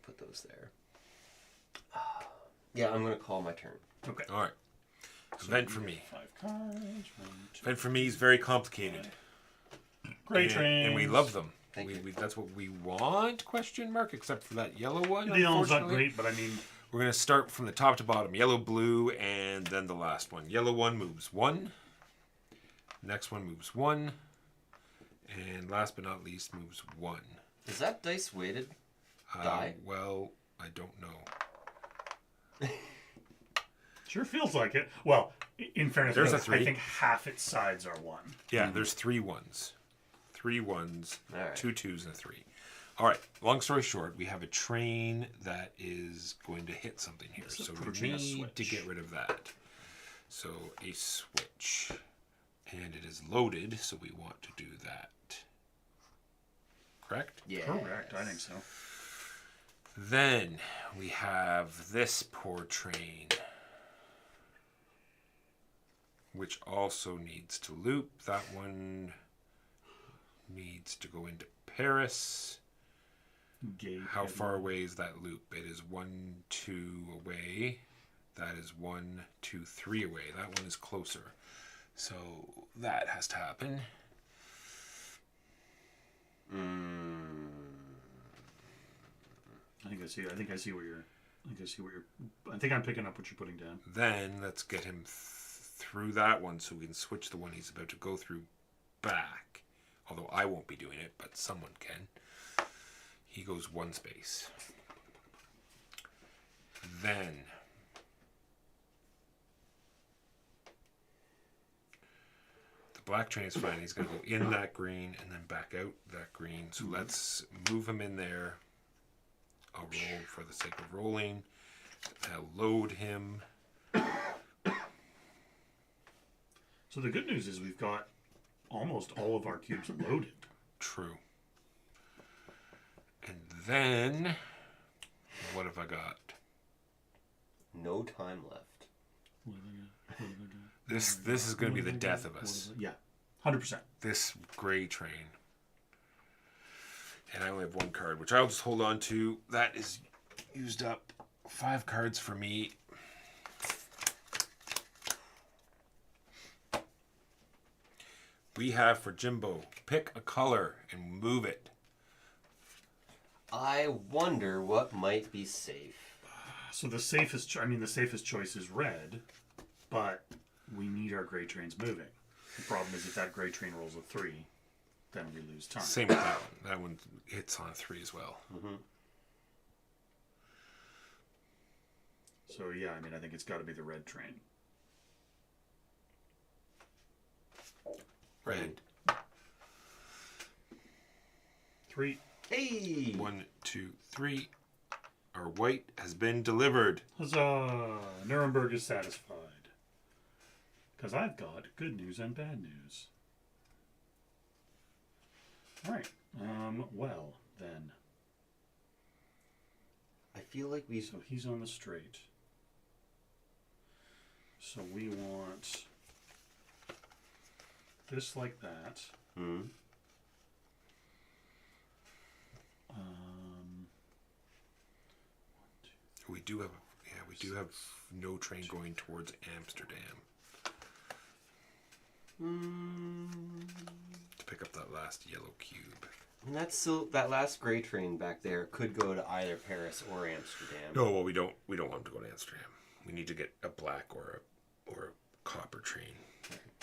Speaker 4: Put those there. Yeah, I'm gonna call my turn.
Speaker 3: Okay.
Speaker 2: All right. Event for me.
Speaker 3: 5 cards. 1, 2.
Speaker 2: Event for me is very complicated.
Speaker 3: Great trains.
Speaker 2: And we love them.
Speaker 4: Thank you.
Speaker 2: That's what we want, question mark, except for that yellow one,
Speaker 3: The yellow's not
Speaker 2: unfortunately.
Speaker 3: great, but I mean,
Speaker 2: We're going to start from the top to bottom. Yellow, blue, and then the last one. Yellow one moves 1. Next one moves 1. And last but not least moves 1.
Speaker 4: Is that dice weighted? Die?
Speaker 2: Well, I don't know.
Speaker 3: sure feels like it. Well, in fairness,
Speaker 2: There's a
Speaker 3: I
Speaker 2: 3.
Speaker 3: think half its sides are 1.
Speaker 2: Yeah, there's 3 ones. 3 ones,
Speaker 4: All right.
Speaker 2: 2 2s, and a 3. All right, long story short, we have a train that is going to hit something here.
Speaker 3: It's
Speaker 2: So we
Speaker 3: approaching a
Speaker 2: need to
Speaker 3: switch.
Speaker 2: get rid of that. So a switch. And it is loaded, so we want to do that. Correct?
Speaker 4: Yeah.
Speaker 3: Correct, I think so.
Speaker 2: Then we have this poor train, which also needs to loop. That one needs to go into Paris.
Speaker 3: Gate.
Speaker 2: How far away is that loop? It is 1, 2 away. That is 1, 2, 3 away. That one is closer. So that has to happen.
Speaker 3: I think I see what you're. I think I'm picking up what you're putting down.
Speaker 2: Then let's get him through that one so we can switch the one he's about to go through back. Although I won't be doing it, but someone can. He goes 1 space. Then the black train is fine. He's going to go in that green and then back out that green. So let's move him in there. I'll roll for the sake of rolling. I'll load him.
Speaker 3: So the good news is we've got almost all of our cubes loaded.
Speaker 2: True. And then, what have I got?
Speaker 4: No time left.
Speaker 2: This is going to be the death of us.
Speaker 3: Yeah, 100%.
Speaker 2: This gray train. And I only have 1 card, which I'll just hold on to. That is used up. 5 cards for me. We have for Jimbo, pick a color and move it.
Speaker 4: I wonder what might be safe.
Speaker 3: So the safest choice is red, but we need our gray trains moving. The problem is if that gray train rolls a 3, then we lose time.
Speaker 2: Same with that one. That one hits on a 3 as well.
Speaker 3: So yeah, I think it's got to be the red train.
Speaker 2: Red.
Speaker 3: 3.
Speaker 4: Hey!
Speaker 2: 1, 2, 3. Our white has been delivered.
Speaker 3: Huzzah! Nuremberg is satisfied. Because I've got good news and bad news. Alright. Well, then.
Speaker 4: I feel like we.
Speaker 3: So he's on the straight. So we want this like that.
Speaker 4: Hmm.
Speaker 2: We do have no train going towards Amsterdam to pick up that last yellow cube.
Speaker 4: And that's still that last gray train back there could go to either Paris or Amsterdam.
Speaker 2: No, well we don't want him to go to Amsterdam. We need to get a black or a copper train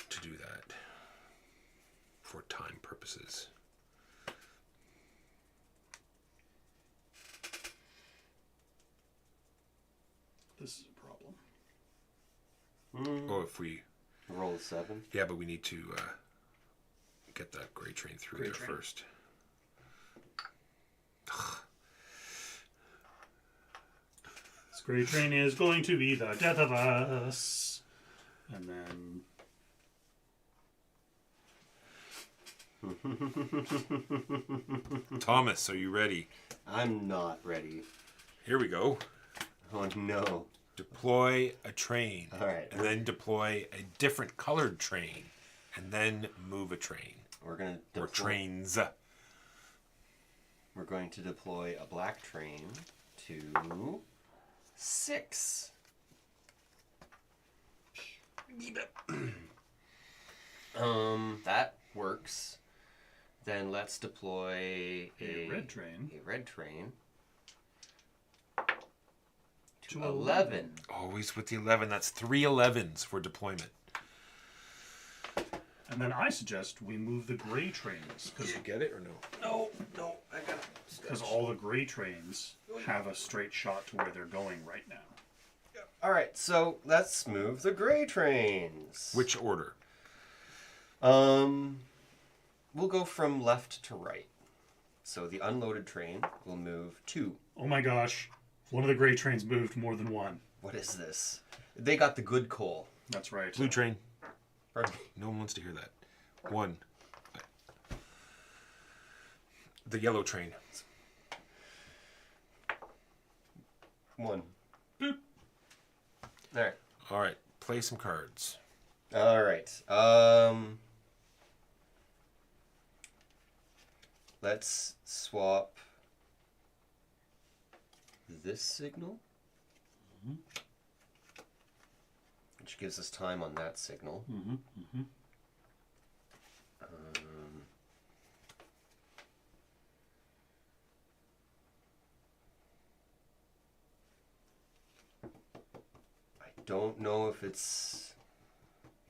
Speaker 2: to do that for time purposes.
Speaker 3: This is a problem.
Speaker 2: Oh, if we
Speaker 4: Roll a 7.
Speaker 2: yeah, but we need to get that gray train through
Speaker 3: Gray
Speaker 2: there
Speaker 3: train.
Speaker 2: first.
Speaker 3: This gray train is going to be the death of us. And then
Speaker 2: Thomas, are you ready?
Speaker 4: I'm not ready.
Speaker 2: Here we go.
Speaker 4: Oh no.
Speaker 2: Deploy a train.
Speaker 4: All right.
Speaker 2: And then deploy a different colored train. And then move a train.
Speaker 4: We're gonna
Speaker 2: Or
Speaker 4: deploy,
Speaker 2: trains.
Speaker 4: We're going to deploy a black train to 6. That works. Then let's deploy
Speaker 3: A red train.
Speaker 4: A red train.
Speaker 3: To
Speaker 4: 11.
Speaker 2: Always with the 11. That's 3 11s for deployment.
Speaker 3: And then I suggest we move the gray trains
Speaker 2: Did you get it or no?
Speaker 4: No, I got
Speaker 3: because all the gray trains have a straight shot to where they're going right now.
Speaker 4: All right, so let's move the gray trains.
Speaker 2: Which order?
Speaker 4: We'll go from left to right. So the unloaded train will move 2.
Speaker 3: Oh my gosh, one of the gray trains moved more than one.
Speaker 4: What is this? They got the good coal.
Speaker 3: That's right.
Speaker 2: Blue train.
Speaker 4: Pardon me.
Speaker 2: No one wants to hear that. 1. The yellow train.
Speaker 4: 1.
Speaker 3: Boop.
Speaker 4: All right.
Speaker 2: All right. Play some cards.
Speaker 4: All right. Let's swap this signal, which gives us time on that signal. I don't know if it's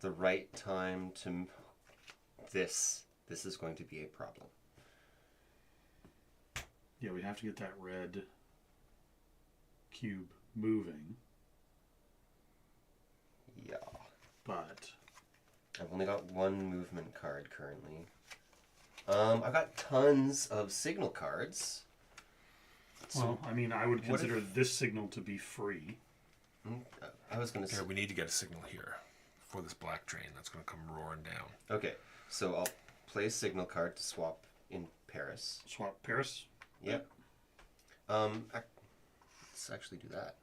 Speaker 4: the right time to. This is going to be a problem.
Speaker 3: Yeah, we have to get that red cube moving,
Speaker 4: Yeah.
Speaker 3: but
Speaker 4: I've only got 1 movement card currently. I've got tons of signal cards.
Speaker 3: well, I mean, I would
Speaker 4: what
Speaker 3: consider this signal to be free.
Speaker 4: I was going to say.
Speaker 2: Here, we need to get a signal here for this black train that's going to come roaring down.
Speaker 4: Okay, so I'll play a signal card to swap in Paris.
Speaker 3: Swap Paris.
Speaker 4: Yep. Let's actually do that.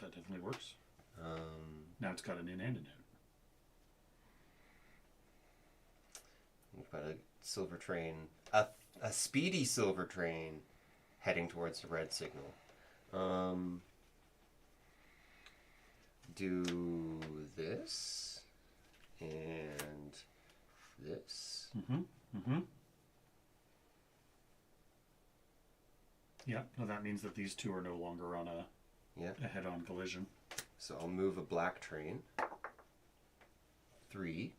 Speaker 3: That definitely works. Now it's got an in and an out.
Speaker 4: We've got a silver train, a speedy silver train, heading towards the red signal. Do this and this.
Speaker 3: Yeah, no, that means that these two are no longer on a head-on collision.
Speaker 4: So I'll move a black train. 3.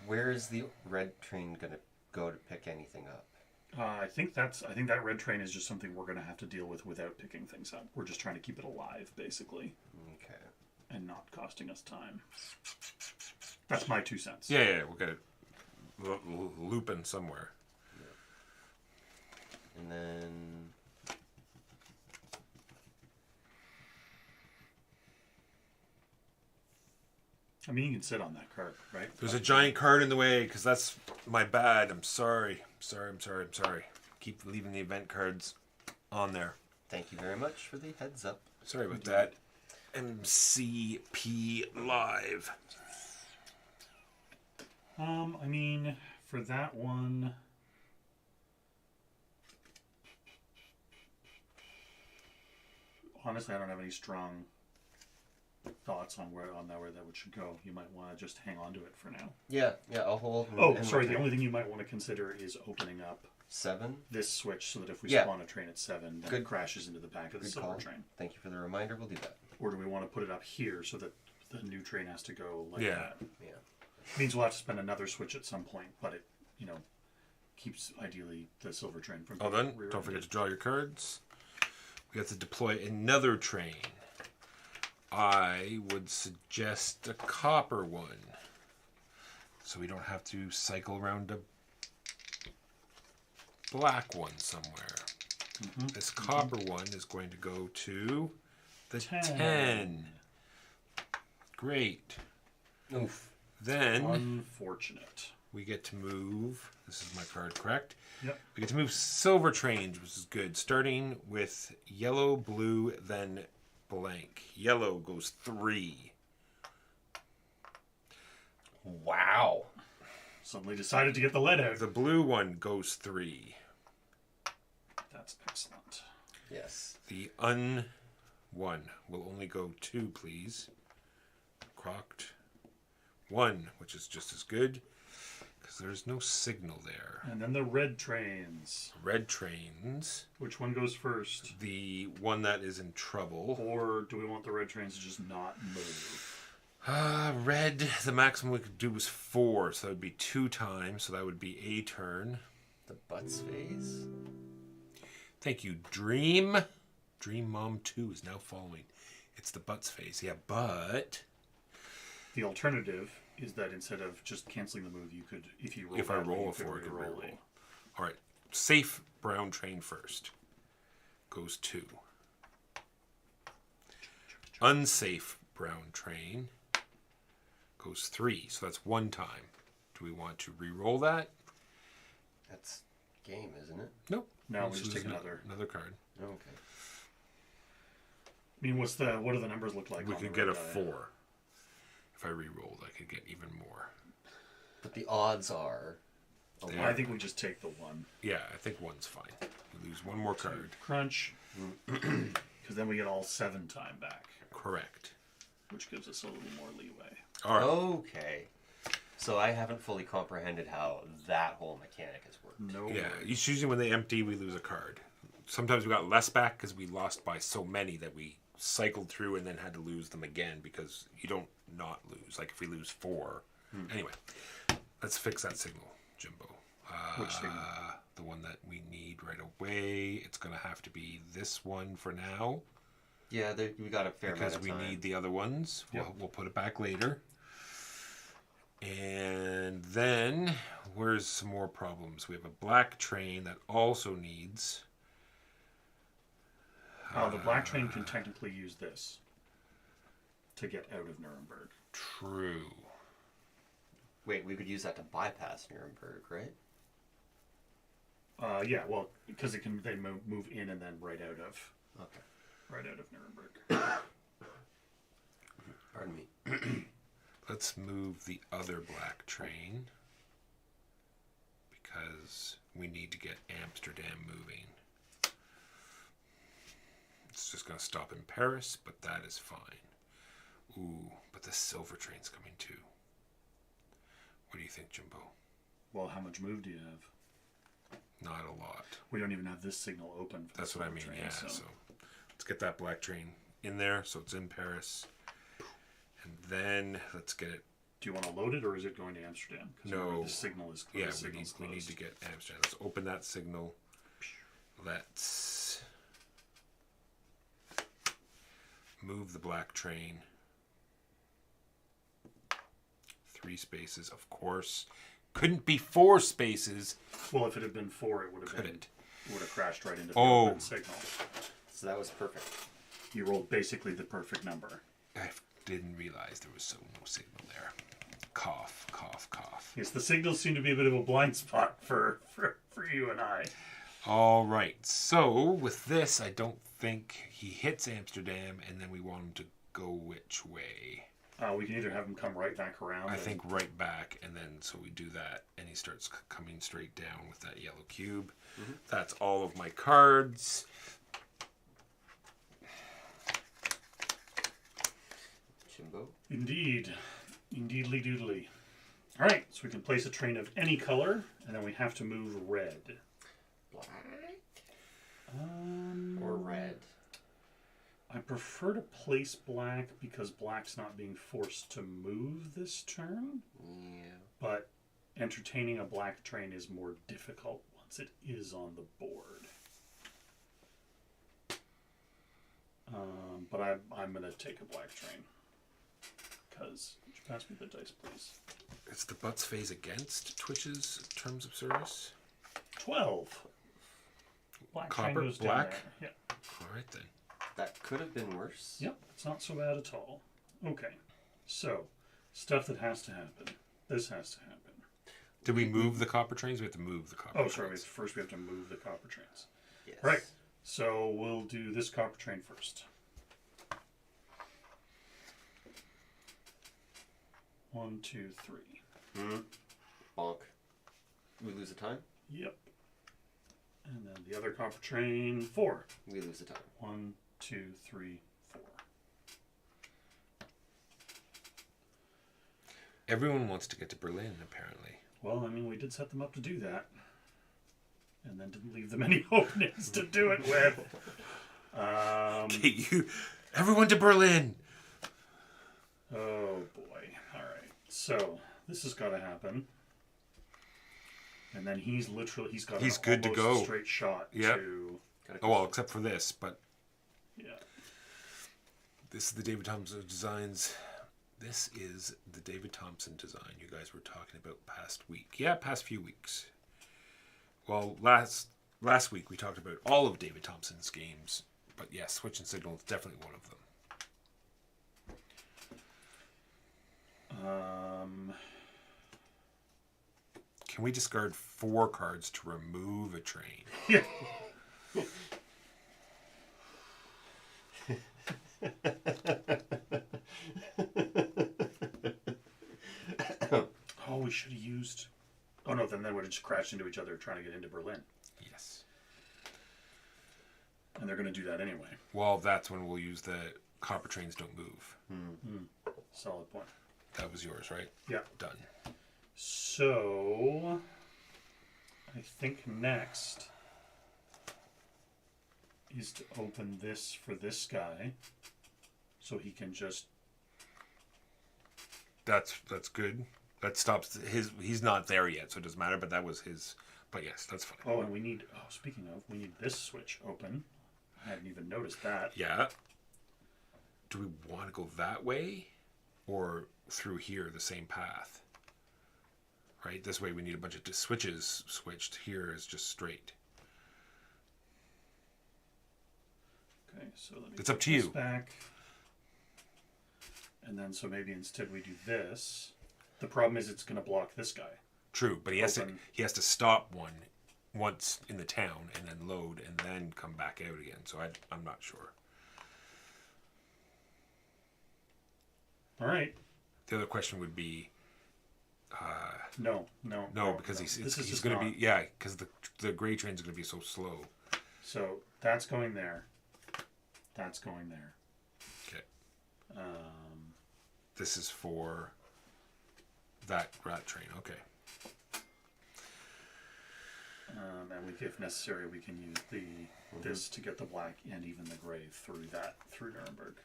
Speaker 4: Where is the red train gonna go to pick anything up?
Speaker 3: I think that red train is just something we're going to have to deal with without picking things up. We're just trying to keep it alive, basically,
Speaker 4: Okay.
Speaker 3: and not costing us time. That's my 2 cents.
Speaker 2: Yeah, we'll get it looping somewhere.
Speaker 4: And then
Speaker 3: I mean, you can sit on that card, right?
Speaker 2: There's a giant card in the way because that's my bad. I'm sorry. I'm sorry. Keep leaving the event cards on there.
Speaker 4: thank you very much for the heads up.
Speaker 2: Sorry about that. MCP Live.
Speaker 3: I mean, for that one, honestly, I don't have any strong thoughts on where that should go. You might want to just hang on to it for now.
Speaker 4: Yeah, I'll hold.
Speaker 3: Oh,
Speaker 4: and
Speaker 3: sorry.
Speaker 4: rotate.
Speaker 3: The only thing you might want to consider is opening up
Speaker 4: 7.
Speaker 3: this switch so that if we
Speaker 4: Yeah.
Speaker 3: spawn a train at 7, then
Speaker 4: Good.
Speaker 3: it crashes into the back of the
Speaker 4: Good
Speaker 3: silver
Speaker 4: call.
Speaker 3: train.
Speaker 4: Thank you for the reminder. We'll do that.
Speaker 3: Or do we want to put it up here so that the new train has to go like
Speaker 2: Yeah.
Speaker 3: that?
Speaker 4: Yeah.
Speaker 3: Means we'll have to spend another switch at some point, but it, keeps ideally the silver train from
Speaker 2: Well
Speaker 3: being
Speaker 2: done. Don't
Speaker 3: rear-ended.
Speaker 2: forget to draw your cards. We have to deploy another train. I would suggest a copper one. So we don't have to cycle around a black one somewhere. This copper one is going to go to the 10. Great.
Speaker 4: Oof.
Speaker 2: Then
Speaker 3: Unfortunate.
Speaker 2: we get to move. This is my card, correct?
Speaker 3: Yep.
Speaker 2: We get to move silver trains, which is good. Starting with yellow, blue, then blank. Yellow goes 3.
Speaker 4: Wow.
Speaker 3: Suddenly decided to get the lead out.
Speaker 2: The blue one goes 3.
Speaker 3: That's excellent.
Speaker 4: Yes.
Speaker 2: The un one will only go 2, please. Crocked 1, which is just as good because there's no signal there.
Speaker 3: And then the red trains.
Speaker 2: Red trains.
Speaker 3: Which one goes first?
Speaker 2: The one that is in trouble.
Speaker 3: Or do we want the red trains to just not move?
Speaker 2: Red, the maximum we could do was 4, so that would be 2 times, so that would be a turn.
Speaker 4: The butts phase.
Speaker 2: Thank you, Dream. Dream Mom 2 is now following. It's the butts phase, yeah, but
Speaker 3: The alternative is that instead of just canceling the move, you could, if you roll
Speaker 2: if I
Speaker 3: badly,
Speaker 2: roll
Speaker 3: you
Speaker 2: a 4, I could
Speaker 3: re-roll
Speaker 2: reroll.
Speaker 3: it.
Speaker 2: All right, safe brown train first. Goes 2. Unsafe brown train goes 3, so that's 1 time. Do we want to re-roll that?
Speaker 4: That's game, isn't it?
Speaker 2: Nope.
Speaker 3: No, we
Speaker 2: This
Speaker 3: just
Speaker 2: is
Speaker 3: take another.
Speaker 2: card.
Speaker 4: Okay.
Speaker 3: I mean, what do the numbers look like?
Speaker 2: We
Speaker 3: on
Speaker 2: could
Speaker 3: the
Speaker 2: get a
Speaker 3: red die?
Speaker 2: 4. If I re-rolled, I could get even more.
Speaker 4: But the odds are.
Speaker 3: I think we just take the 1.
Speaker 2: Yeah, I think 1's fine. We lose 1 more card.
Speaker 3: Crunch. Because then we get all 7 time back,
Speaker 2: Correct.
Speaker 3: which gives us a little more leeway.
Speaker 2: All right.
Speaker 4: Okay. So I haven't fully comprehended how that whole mechanic has worked.
Speaker 3: No.
Speaker 2: Yeah,
Speaker 3: worries.
Speaker 2: it's usually when they empty, we lose a card. Sometimes we got less back because we lost by so many that we cycled through and then had to lose them again because you don't not lose. Like if we lose 4. Anyway, let's fix that signal, Jimbo.
Speaker 3: Which signal?
Speaker 2: The one that we need right away. It's going to have to be this one for now
Speaker 4: Yeah, we got a fair
Speaker 2: because
Speaker 4: amount
Speaker 2: we
Speaker 4: of time.
Speaker 2: need the other ones.
Speaker 3: Yep.
Speaker 2: We'll put it back later. And then, where's some more problems? We have a black train that also needs...
Speaker 3: The black train can technically use this to get out of Nuremberg.
Speaker 2: True.
Speaker 4: Wait, we could use that to bypass Nuremberg, right?
Speaker 3: Yeah, well, because it can then move in and then right out of Nuremberg.
Speaker 4: Pardon me.
Speaker 2: Let's move the other black train because we need to get Amsterdam moving. It's just going to stop in Paris, but that is fine. Ooh, but the silver train's coming too. What do you think, Jimbo?
Speaker 3: Well, how much move do you have?
Speaker 2: Not a lot.
Speaker 3: We don't even have this signal open. For
Speaker 2: That's
Speaker 3: the
Speaker 2: what I
Speaker 3: silver
Speaker 2: mean,
Speaker 3: train,
Speaker 2: yeah. So let's get that black train in there so it's in Paris. And then let's get it.
Speaker 3: Do you want to load it, or is it going to Amsterdam? 'Cause
Speaker 2: No.
Speaker 3: remember, the signal is
Speaker 2: Yeah,
Speaker 3: the
Speaker 2: we need
Speaker 3: signal's
Speaker 2: to
Speaker 3: closed.
Speaker 2: get Amsterdam. Let's open that signal. Let's move the black train. 3 spaces, of course. Couldn't be 4 spaces.
Speaker 3: Well, if it had been 4, it would have been.
Speaker 2: Couldn't.
Speaker 3: It would have crashed right into the
Speaker 2: Oh.
Speaker 3: open signal.
Speaker 4: So that was perfect.
Speaker 3: You rolled basically the perfect number.
Speaker 2: I didn't realize there was no signal there. Cough, cough, cough.
Speaker 3: Yes, the signals seem to be a bit of a blind spot for you and I.
Speaker 2: All right. So with this, I don't think he hits Amsterdam, and then we want him to go which way?
Speaker 3: We can either have him come right back around.
Speaker 2: I
Speaker 3: and-
Speaker 2: think right back, and then so we do that, and he starts coming straight down with that yellow cube. That's all of my cards.
Speaker 4: Jimbo.
Speaker 3: Indeed. Indeedly doodly. All right, so we can place a train of any color, and then we have to move red.
Speaker 4: Black. Or red.
Speaker 3: I prefer to place black because black's not being forced to move this turn,
Speaker 4: Yeah.
Speaker 3: but entertaining a black train is more difficult once it is on the board. But I'm going to take a black train. Because, would you pass me the dice, please?
Speaker 2: Is the butts phase against Twitch's terms of service?
Speaker 3: 12. Black
Speaker 2: Copper,
Speaker 3: train goes
Speaker 2: black?
Speaker 3: down there. Yeah.
Speaker 2: All right then.
Speaker 4: That could have been worse.
Speaker 3: Yep, it's not so bad at all. Okay, so stuff that has to happen. This has to happen.
Speaker 2: Did we move the copper trains? We have to move the copper
Speaker 3: Oh, sorry.
Speaker 2: trains.
Speaker 3: First, we have to move the copper trains.
Speaker 4: Yes.
Speaker 3: Right. So we'll do this copper train first. 1, 2, 3.
Speaker 4: Bonk. We lose a time?
Speaker 3: Yep. And then the other copper train, 4.
Speaker 4: We lose the time.
Speaker 3: 1, 2, 3, 4.
Speaker 2: Everyone wants to get to Berlin, apparently.
Speaker 3: Well, I mean, we did set them up to do that. And then didn't leave them any openings to do it with.
Speaker 2: Okay, everyone to Berlin!
Speaker 3: Oh, boy. All right. So, this has got to happen. And then he's got
Speaker 2: He's
Speaker 3: an
Speaker 2: good to
Speaker 3: almost
Speaker 2: go.
Speaker 3: straight shot
Speaker 2: Yep.
Speaker 3: to...
Speaker 2: Oh, well, except for this, but
Speaker 3: Yeah.
Speaker 2: this is the David Thompson designs. This is the David Thompson design you guys were talking about past week. Yeah, past few weeks. Well, last week we talked about all of David Thompson's games, but yes, Switch and Signal is definitely one of them. Can we discard 4 cards to remove a train?
Speaker 3: Yeah. Oh, we should have used... Oh, no, then they would have just crashed into each other trying to get into Berlin.
Speaker 2: Yes.
Speaker 3: And they're going to do that anyway.
Speaker 2: Well, that's when we'll use the copper trains don't move.
Speaker 3: Solid point.
Speaker 2: That was yours, right?
Speaker 3: Yeah.
Speaker 2: Done.
Speaker 3: So, I think next is to open this for this guy, so he can just...
Speaker 2: That's good. That stops his. He's not there yet, so it doesn't matter. But that was his. But yes, that's fine.
Speaker 3: Oh, and we need... Oh, speaking of, we need this switch open. I hadn't even noticed that.
Speaker 2: Yeah. Do we want to go that way, or through here, the same path? Right. This way, we need a bunch of switches switched. Here is just straight.
Speaker 3: Okay, so let me...
Speaker 2: It's up
Speaker 3: put
Speaker 2: to
Speaker 3: this
Speaker 2: you.
Speaker 3: Back. And then, so maybe instead we do this. The problem is it's going to block this guy.
Speaker 2: True, but he has
Speaker 3: Open.
Speaker 2: to stop one once in the town and then load and then come back out again. So I'm not sure.
Speaker 3: All right.
Speaker 2: The other question would be
Speaker 3: No,
Speaker 2: because
Speaker 3: this is
Speaker 2: he's
Speaker 3: just
Speaker 2: going to
Speaker 3: not.
Speaker 2: be because the gray train's going to be so slow.
Speaker 3: So that's going there. That's going there.
Speaker 2: Okay. This is for that rat train. Okay.
Speaker 3: And if necessary, we can use this to get the black and even the gray through Nuremberg.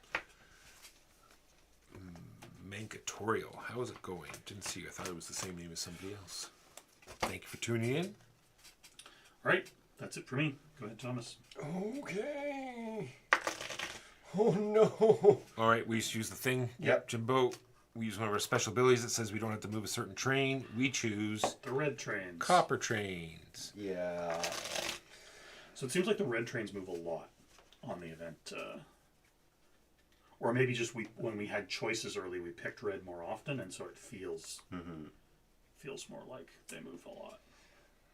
Speaker 2: Mankatorial. How is it going? Didn't see you. I thought it was the same name as somebody else. Thank you for tuning in.
Speaker 3: All right, that's it for me. Go ahead, Thomas.
Speaker 4: Okay. Oh no.
Speaker 2: All right, we used to use the thing.
Speaker 4: Yep.
Speaker 2: Jimbo. We use one of our special abilities that says we don't have to move a certain train. We choose
Speaker 3: The red trains.
Speaker 2: copper trains.
Speaker 4: Yeah.
Speaker 3: So it seems like the red trains move a lot on the event. Or maybe just when we had choices early, we picked red more often, and so it feels more like they move a lot.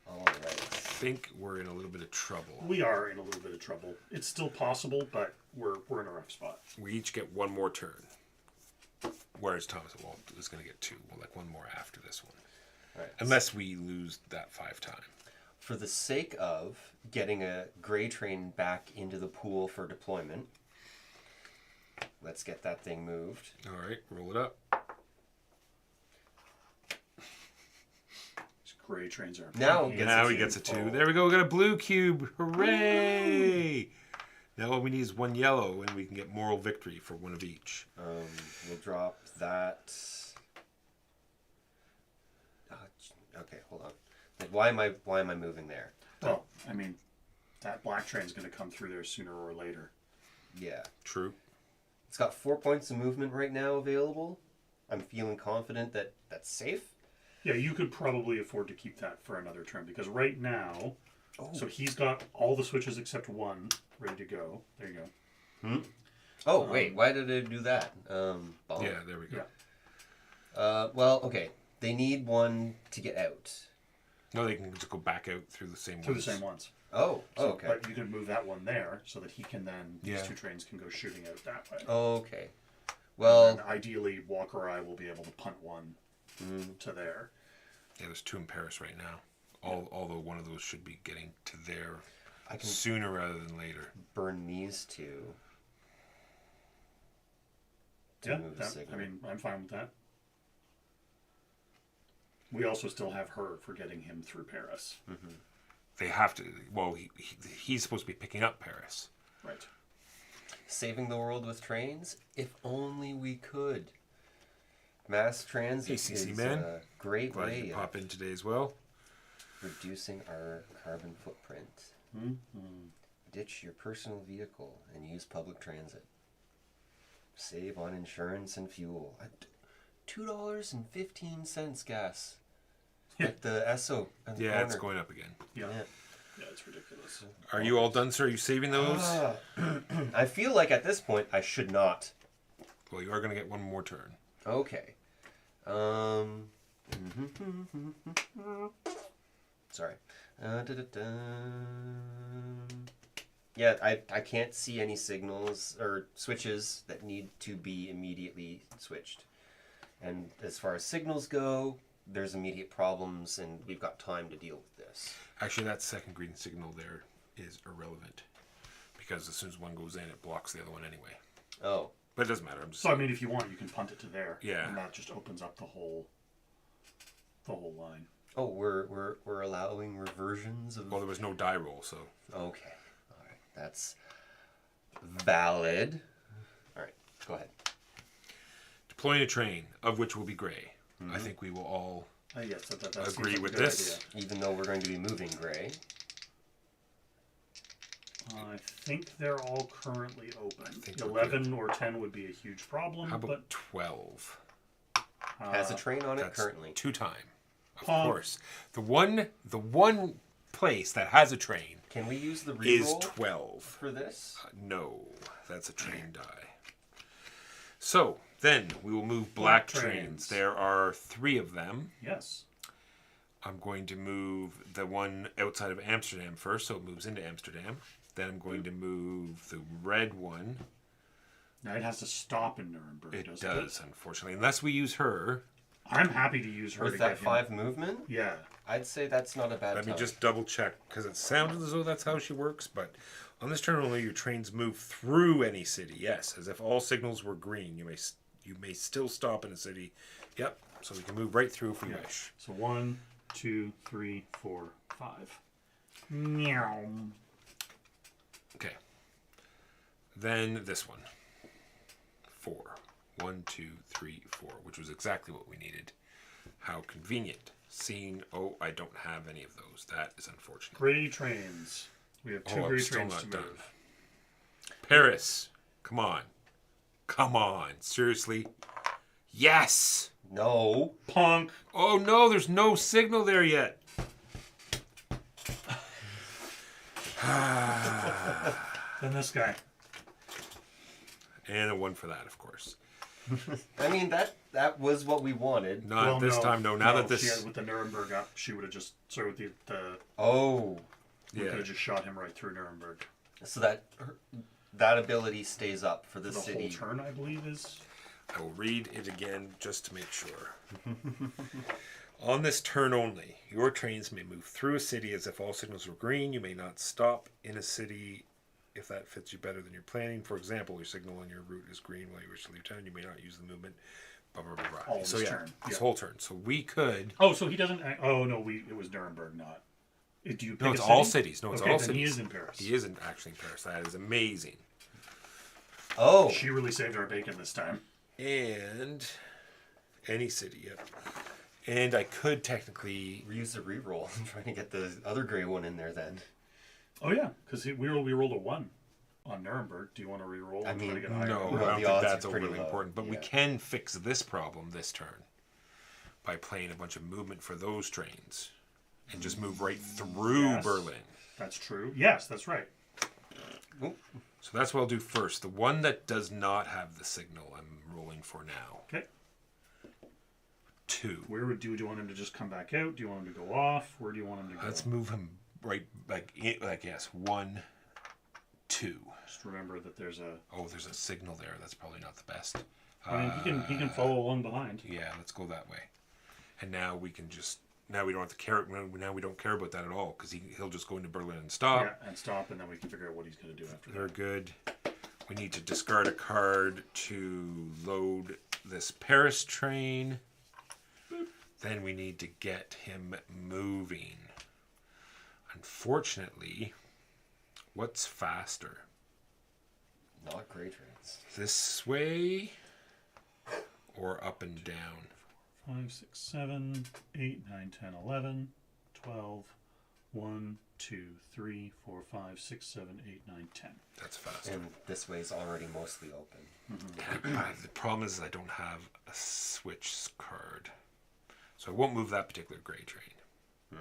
Speaker 4: All
Speaker 2: I
Speaker 4: right.
Speaker 2: think we're in a little bit of trouble.
Speaker 3: We are in a little bit of trouble. It's still possible, but we're in a rough spot.
Speaker 2: We each get one more turn. Whereas Thomas is going to get 2. Well, like one more after this one.
Speaker 4: All right.
Speaker 2: Unless we lose that 5 time.
Speaker 4: For the sake of getting a gray train back into the pool for deployment, let's get that thing moved.
Speaker 2: All right, roll it up.
Speaker 3: These gray trains are...
Speaker 4: Now
Speaker 2: Now he gets a 2. There we go. We got a blue cube. Hooray! Now all we need is 1 yellow, and we can get moral victory for 1 of each.
Speaker 4: We'll drop that. Okay, hold on. Like, why am I moving there?
Speaker 3: Well, I mean, that black train's going to come through there sooner or later.
Speaker 4: Yeah.
Speaker 2: True.
Speaker 4: It's got 4 points of movement right now available. I'm feeling confident that that's safe.
Speaker 3: Yeah, you could probably afford to keep that for another turn, because right now... So he's got all the switches except 1 ready to go. There you go.
Speaker 4: Oh, wait, why did it do that? Bomb.
Speaker 2: Yeah, there we go.
Speaker 3: Yeah.
Speaker 4: Well, okay. They need 1 to get out.
Speaker 2: No, they can just go back out through the same
Speaker 3: Through
Speaker 2: ones.
Speaker 3: the same ones.
Speaker 4: Oh,
Speaker 3: So,
Speaker 4: okay.
Speaker 3: But you can move that one there so that he can then... These
Speaker 2: Yeah.
Speaker 3: 2 trains can go shooting out that way.
Speaker 4: Okay. Well,
Speaker 3: And ideally, Walker or I will be able to punt 1 to there.
Speaker 2: Yeah, there's 2 in Paris right now. Although one of those should be getting to there
Speaker 4: I can
Speaker 2: sooner rather than later.
Speaker 4: burn these two. To
Speaker 3: Yeah,
Speaker 4: move a
Speaker 3: I
Speaker 4: signal.
Speaker 3: mean, I'm fine with that. We also still have her for getting him through Paris.
Speaker 2: They have to. Well, he's supposed to be picking up Paris.
Speaker 3: Right.
Speaker 4: Saving the world with trains? If only we could. Mass transit
Speaker 2: ACC
Speaker 4: is
Speaker 2: man.
Speaker 4: a great
Speaker 2: Glad you
Speaker 4: way
Speaker 2: could
Speaker 4: of
Speaker 2: pop in today as well.
Speaker 4: reducing our carbon footprint. Ditch your personal vehicle and use public transit. Save on insurance and fuel. $2.15 gas. At the Esso. At the
Speaker 2: Yeah,
Speaker 4: corner.
Speaker 2: it's going up again.
Speaker 3: Yeah.
Speaker 4: Yeah.
Speaker 3: Yeah, it's ridiculous.
Speaker 2: Are you all done, sir? Are you saving those?
Speaker 4: I feel like at this point I should not.
Speaker 2: Well, you are going to get one more turn.
Speaker 4: Okay. Sorry. Yeah, I can't see any signals or switches that need to be immediately switched. And as far as signals go, there's immediate problems and we've got time to deal with this.
Speaker 2: Actually, that second green signal there is irrelevant. Because as soon as one goes in, it blocks the other one anyway.
Speaker 4: Oh.
Speaker 2: But it doesn't matter. I'm just
Speaker 3: So I mean, if you want, you can punt it to there.
Speaker 2: Yeah.
Speaker 3: And that just opens up the whole line.
Speaker 4: Oh, we're allowing reversions of
Speaker 2: Well, there was no die roll, so.
Speaker 4: Okay. All right. That's valid. All right. Go ahead.
Speaker 2: Deploying a train, of which will be gray. I think we will all
Speaker 3: Yes, that
Speaker 2: agree
Speaker 3: seems like a
Speaker 2: with
Speaker 3: good
Speaker 2: this.
Speaker 3: idea.
Speaker 4: Even though we're going to be moving gray.
Speaker 3: I think they're all currently open.
Speaker 2: think we're
Speaker 3: 11 or 10 would be a huge problem.
Speaker 2: How
Speaker 3: but
Speaker 2: about 12?
Speaker 4: Has a train on it
Speaker 2: That's
Speaker 4: currently.
Speaker 2: two time. Of
Speaker 3: Pong.
Speaker 2: course. The one place that has a train
Speaker 4: Can we use the
Speaker 2: is
Speaker 4: reroll
Speaker 2: 12.
Speaker 4: for this?
Speaker 2: No, that's a train die. So, then we will move black
Speaker 3: Black
Speaker 2: trains.
Speaker 3: trains.
Speaker 2: There are 3 of them.
Speaker 3: Yes.
Speaker 2: I'm going to move the one outside of Amsterdam first, so it moves into Amsterdam. Then I'm going to move the red one.
Speaker 3: Now it has to stop in Nuremberg,
Speaker 2: It
Speaker 3: doesn't
Speaker 2: does, unfortunately. Unless we use her.
Speaker 3: I'm happy to use her
Speaker 4: With
Speaker 3: to
Speaker 4: that
Speaker 3: get him.
Speaker 4: 5 movement?
Speaker 3: Yeah.
Speaker 4: I'd say that's not a bad
Speaker 2: Let me
Speaker 4: time.
Speaker 2: just double check, because it sounded as though that's how she works, but on this turn only, your trains move through any city. Yes, as if all signals were green. You may still stop in a city. Yep, so we can move right through if we wish.
Speaker 3: So 1, 2, 3, 4, 5. Meow.
Speaker 2: Okay. Then this one. 4. 1, 2, 3, 4, which was exactly what we needed. How convenient. Seeing, oh, I don't have any of those. That is unfortunate.
Speaker 3: Gray trains. We have 2
Speaker 2: Oh, I'm
Speaker 3: gray
Speaker 2: still
Speaker 3: trains
Speaker 2: not
Speaker 3: to
Speaker 2: done.
Speaker 3: move.
Speaker 2: Paris. Come on. Come on. Seriously? Yes!
Speaker 4: No.
Speaker 3: Punk.
Speaker 2: Oh no, there's no signal there yet.
Speaker 3: Then this guy.
Speaker 2: And a 1 for that, of course.
Speaker 4: I mean, that was what we wanted.
Speaker 2: Not
Speaker 3: Well,
Speaker 2: this
Speaker 3: no,
Speaker 2: time, no. Now
Speaker 3: no,
Speaker 2: that this.
Speaker 3: she had, with the Nuremberg up, she would have just
Speaker 4: Oh.
Speaker 3: we could
Speaker 2: Yeah.
Speaker 3: have just shot him right through Nuremberg.
Speaker 4: So that ability stays up for the
Speaker 3: The
Speaker 4: city.
Speaker 3: whole turn, I believe, is.
Speaker 2: I will read it again just to make sure. On this turn only, your trains may move through a city as if all signals were green. You may not stop in a city if that fits you better than you're planning. For example, your signal on your route is green while you wish to leave town. You may not use the movement. Blah, blah, blah, blah.
Speaker 3: All
Speaker 2: So
Speaker 3: this
Speaker 2: yeah,
Speaker 3: turn,
Speaker 2: this
Speaker 3: yeah.
Speaker 2: whole turn. So we could.
Speaker 3: Oh, so he doesn't. Oh no, it was Nuremberg, not. Do you pick
Speaker 2: No,
Speaker 3: a
Speaker 2: it's
Speaker 3: city?
Speaker 2: all cities. No, it's
Speaker 3: Okay,
Speaker 2: all
Speaker 3: then
Speaker 2: cities.
Speaker 3: he is in Paris.
Speaker 2: He isn't actually in Paris. That is amazing.
Speaker 4: Oh.
Speaker 3: She really saved our bacon this time.
Speaker 2: And any city, yep. And I could technically.
Speaker 4: Use the reroll. I'm trying to get the other gray one in there then.
Speaker 3: Oh yeah, because we rolled a 1 on Nuremberg. Do you want to re-roll?
Speaker 4: I
Speaker 3: and try to
Speaker 4: mean,
Speaker 3: get higher?
Speaker 2: No,
Speaker 4: Well,
Speaker 2: I don't
Speaker 4: the
Speaker 2: think
Speaker 4: odds
Speaker 2: that's
Speaker 4: are pretty
Speaker 2: overly
Speaker 4: low,
Speaker 2: important. But we
Speaker 4: yeah.
Speaker 2: can fix this problem this turn by playing a bunch of movement for those trains and just move right through
Speaker 3: Yes.
Speaker 2: Berlin.
Speaker 3: That's true. Yes, that's right.
Speaker 4: Oop.
Speaker 2: So that's what I'll do first. The one that does not have the signal, I'm rolling for now.
Speaker 3: Okay.
Speaker 2: 2.
Speaker 3: Where would do you want him to just come back out? Do you want him to go off? Where do you want him to go?
Speaker 2: Let's move him right, like yes, 1, 2.
Speaker 3: Just remember that there's a.
Speaker 2: Oh, there's a signal there. That's probably not the best.
Speaker 3: I mean, he can follow along behind.
Speaker 2: Yeah, let's go that way. And now we can just now we don't have to care. Now we don't care about that at all because he'll just go into Berlin and stop.
Speaker 3: Yeah, and stop, and then we can figure out what he's going to do after
Speaker 2: They're
Speaker 3: that.
Speaker 2: good. We need to discard a card to load this Paris train. Then we need to get him moving. Unfortunately, what's faster?
Speaker 4: Not gray trains.
Speaker 2: This way or up and down?
Speaker 3: 5, 6, 7, 8, 9, 10, 11, 12, 1, 2, 3, 4, 5, 6, 7, 8, 9, 10.
Speaker 2: That's faster.
Speaker 4: And this way's already mostly open.
Speaker 2: The problem is I don't have a switch card. So I won't move that particular gray train.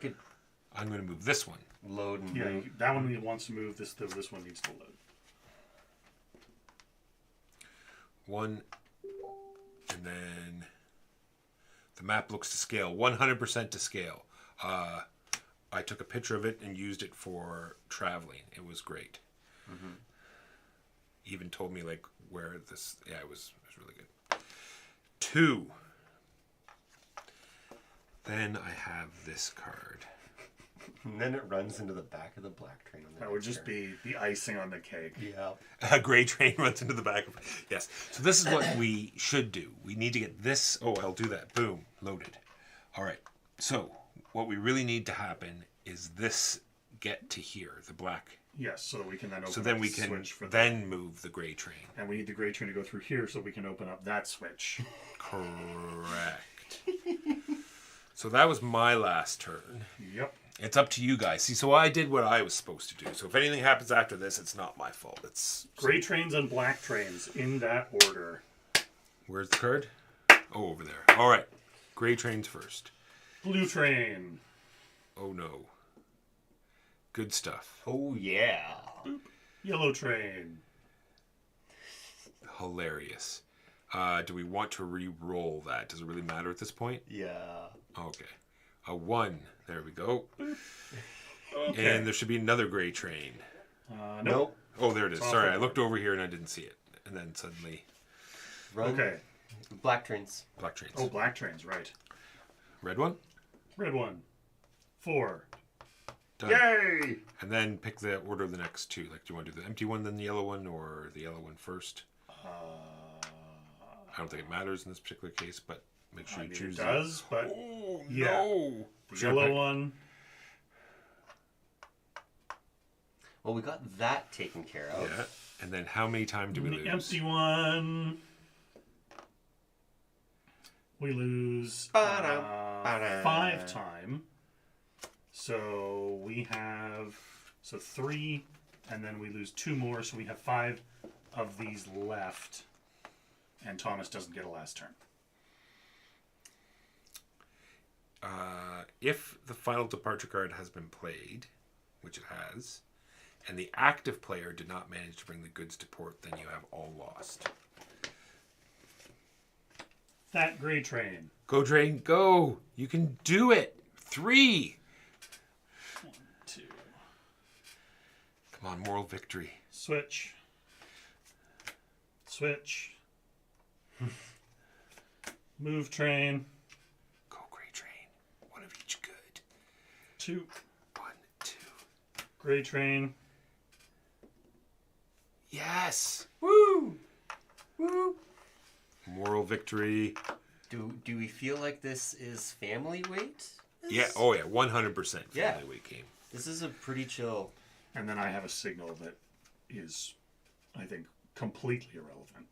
Speaker 4: Good.
Speaker 2: I'm going to move this one.
Speaker 4: Load and
Speaker 3: Yeah,
Speaker 4: move.
Speaker 3: that one wants to move. This one needs to load.
Speaker 2: One. And then the map looks to scale. 100% to scale. I took a picture of it and used it for traveling. It was great. Even told me like where this. Yeah, it was really good. 2. Then I have this card.
Speaker 4: And then it runs into the back of the black train. On the
Speaker 3: That would
Speaker 4: next
Speaker 3: just be the icing on the cake.
Speaker 4: Yeah.
Speaker 2: A gray train runs into the back of. Yes. So this is what we should do. We need to get this. Oh, I'll do that. Boom. Loaded. All right. So what we really need to happen is this get to here, the black.
Speaker 3: Yes, so that we can then open
Speaker 2: So then
Speaker 3: up
Speaker 2: we
Speaker 3: the
Speaker 2: can
Speaker 3: switch for that.
Speaker 2: then move the gray train.
Speaker 3: And we need the gray train to go through here so we can open up that switch.
Speaker 2: Correct. So that was my last turn.
Speaker 3: Yep.
Speaker 2: It's up to you guys. See, so I did what I was supposed to do. So if anything happens after this, it's not my fault. It's
Speaker 3: Gray trains and black trains in that order.
Speaker 2: where's the card? Oh, over there. All right. Gray trains first.
Speaker 3: Blue train.
Speaker 2: Oh no. Good stuff.
Speaker 4: Oh, yeah.
Speaker 3: Yellow train.
Speaker 2: Hilarious. Do we want to re-roll that? Does it really matter at this point?
Speaker 4: Yeah.
Speaker 2: Okay. A 1. There we go.
Speaker 3: Okay.
Speaker 2: And there should be another gray train.
Speaker 3: Nope.
Speaker 4: Nope.
Speaker 2: Oh, there it is.
Speaker 3: It's
Speaker 2: Sorry,
Speaker 3: off
Speaker 2: I
Speaker 3: of-
Speaker 2: looked over here and I didn't see it. And then suddenly,
Speaker 4: Run.
Speaker 3: Okay.
Speaker 4: Black trains.
Speaker 2: black trains.
Speaker 3: Oh, black trains, right.
Speaker 2: Red one?
Speaker 3: Red one. 4.
Speaker 2: Done.
Speaker 3: Yay!
Speaker 2: And then pick the order of the next 2. Like, do you want to do the empty one, then the yellow one, or the yellow one first? I don't think it matters in this particular case, but make sure
Speaker 3: I
Speaker 2: you
Speaker 3: mean,
Speaker 2: choose
Speaker 3: it does, but
Speaker 2: Oh,
Speaker 3: Yeah.
Speaker 2: no!
Speaker 3: the
Speaker 2: Should I
Speaker 3: yellow
Speaker 2: pick-
Speaker 3: one.
Speaker 4: Well, we got that taken care of.
Speaker 2: Yeah. And then how many times do we
Speaker 3: The
Speaker 2: lose?
Speaker 3: empty one. We lose
Speaker 4: Ba-dum, ba-dum.
Speaker 3: 5 time. So we have 3, and then we lose 2 more, so we have 5 of these left. And Thomas doesn't get a last turn.
Speaker 2: If the final departure card has been played, which it has, and the active player did not manage to bring the goods to port, then you have all lost.
Speaker 3: That gray train.
Speaker 2: Go, train, go! You can do it! 3!
Speaker 3: 2.
Speaker 2: Come on, moral victory.
Speaker 3: Switch. Switch. Move train.
Speaker 2: Go, gray train. One of each good.
Speaker 3: 2.
Speaker 2: 1, 2.
Speaker 3: Gray train.
Speaker 2: Yes!
Speaker 4: Woo! Woo!
Speaker 2: Moral victory.
Speaker 4: Do we feel like this is family weight?
Speaker 2: Yeah, oh yeah, 100% family
Speaker 4: Yeah.
Speaker 2: weight game.
Speaker 4: This is a pretty chill.
Speaker 3: And then I have a signal that is, I think, completely irrelevant.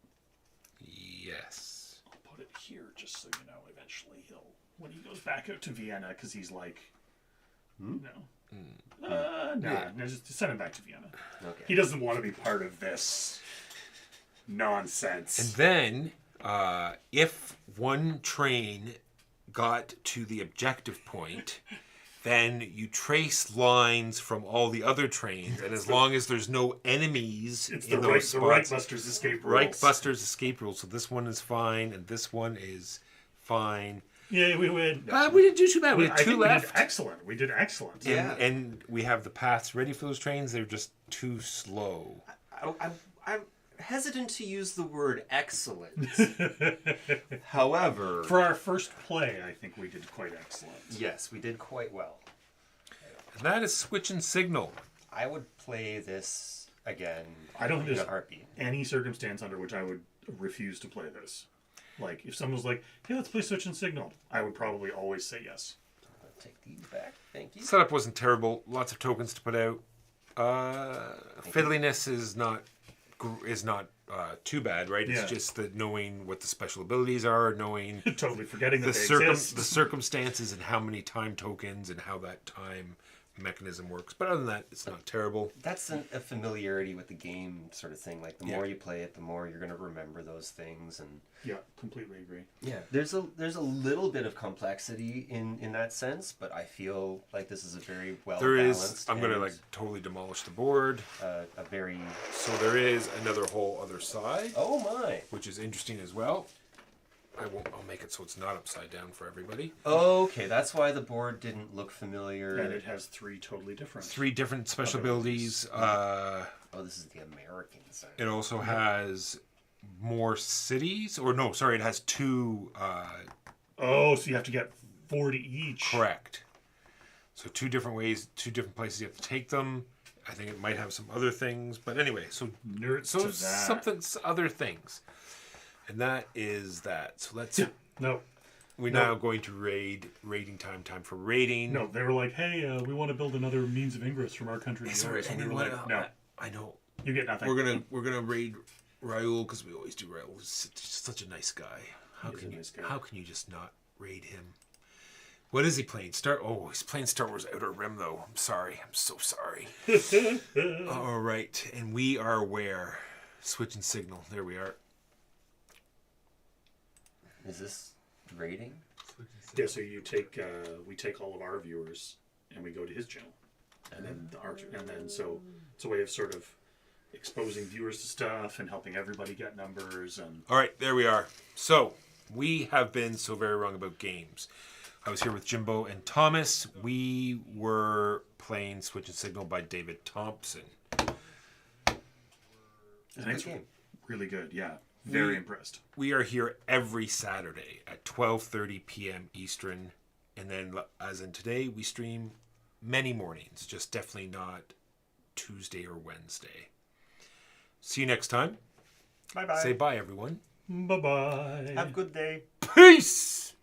Speaker 2: Yes.
Speaker 3: I'll put it here just so you know eventually when he goes back out to Vienna, because he's like, no. No, just send him back to Vienna.
Speaker 4: Okay.
Speaker 3: He doesn't want to be part of this nonsense.
Speaker 2: And then, if one train got to the objective point, then you trace lines from all the other trains, and as long as there's no enemies
Speaker 3: it's
Speaker 2: in
Speaker 3: the
Speaker 2: those spots,
Speaker 3: Reichbusters escape rules.
Speaker 2: Reichbusters escape rules. So this one is fine, and this one is fine.
Speaker 3: Yeah, we win.
Speaker 2: We didn't do too bad. We
Speaker 3: I
Speaker 2: had
Speaker 3: think
Speaker 2: 2
Speaker 3: we did
Speaker 2: left.
Speaker 3: excellent. We did excellent.
Speaker 4: Yeah.
Speaker 2: And we have the paths ready for those trains. They're just too slow.
Speaker 4: hesitant to use the word excellent. However,
Speaker 3: For our first play, I think we did quite excellent.
Speaker 4: yes, we did quite well.
Speaker 2: And that is Switch and Signal.
Speaker 4: I would play this again.
Speaker 3: I don't think
Speaker 4: in
Speaker 3: there's
Speaker 4: a heartbeat.
Speaker 3: any circumstance under which I would refuse to play this. Like, if someone was like, hey, let's play Switch and Signal, I would probably always say yes.
Speaker 4: I'll take these back. Thank you.
Speaker 2: Setup wasn't terrible. Lots of tokens to put out. Fiddliness is not too bad, right?
Speaker 3: Yeah.
Speaker 2: It's just that knowing what the special abilities are, knowing
Speaker 3: Totally forgetting that
Speaker 2: the
Speaker 3: they exist.
Speaker 2: the circumstances and how many time tokens and how that time mechanism works. But other than that, it's not terrible.
Speaker 4: That's a familiarity with the game sort of thing. Like the
Speaker 2: Yeah.
Speaker 4: more you play it, the more you're going to remember those things. And
Speaker 3: Yeah, completely agree.
Speaker 4: yeah, there's a little bit of complexity in that sense, but I feel like this is a very well
Speaker 2: There
Speaker 4: balanced.
Speaker 2: is. I'm gonna like totally demolish the board.
Speaker 4: a very
Speaker 2: So there is another whole other side,
Speaker 4: oh my.
Speaker 2: which is interesting as well. I'll make it so it's not upside down for everybody.
Speaker 4: Okay, that's why the board didn't look familiar.
Speaker 3: And it has 3 totally different.
Speaker 2: 3 different special
Speaker 3: Other
Speaker 2: abilities.
Speaker 4: Oh, this is the American side.
Speaker 2: It also has more cities, or no, sorry, it has 2.
Speaker 3: Oh, so you have to get 40 each.
Speaker 2: Correct. So 2 different ways, 2 different places you have to take them. I think it might have some other things, but anyway, so
Speaker 3: Nerds
Speaker 2: so
Speaker 3: to that.
Speaker 2: something other things, and that is that. So let's.
Speaker 3: No,
Speaker 2: We're now going to raiding time. Time for raiding.
Speaker 3: no, they were like, hey, we want to build another means of ingress from our country to
Speaker 2: Is there
Speaker 3: yours. And we were
Speaker 2: anyone?
Speaker 3: like, no,
Speaker 2: I know.
Speaker 3: you get nothing.
Speaker 2: We're gonna raid Raul because we always do. Raul is such a nice guy. How
Speaker 3: He is
Speaker 2: can
Speaker 3: a
Speaker 2: you?
Speaker 3: nice guy.
Speaker 2: How can you just not raid him? What is he playing? He's playing Star Wars Outer Rim though. I'm sorry. I'm so sorry. All right, and we are where? Switch and Signal. There we are.
Speaker 4: Is this rating?
Speaker 3: Yeah, so you take, we take all of our viewers and we go to his channel, and then so it's a way of sort of exposing viewers to stuff and helping everybody get numbers and.
Speaker 2: All right, there we are. So we have been so very wrong about games. I was here with Jimbo and Thomas. We were playing Switch and Signal by David Thompson.
Speaker 3: I think it's
Speaker 4: game.
Speaker 3: really good. Yeah, very
Speaker 2: We-
Speaker 3: impressed.
Speaker 2: We are here every Saturday at 12:30 p.m. Eastern, and then as in today, we stream many mornings. Just definitely not Tuesday or Wednesday. See you next time.
Speaker 4: Bye bye.
Speaker 2: Say bye, everyone.
Speaker 3: Bye bye.
Speaker 4: Have a good day.
Speaker 2: Peace.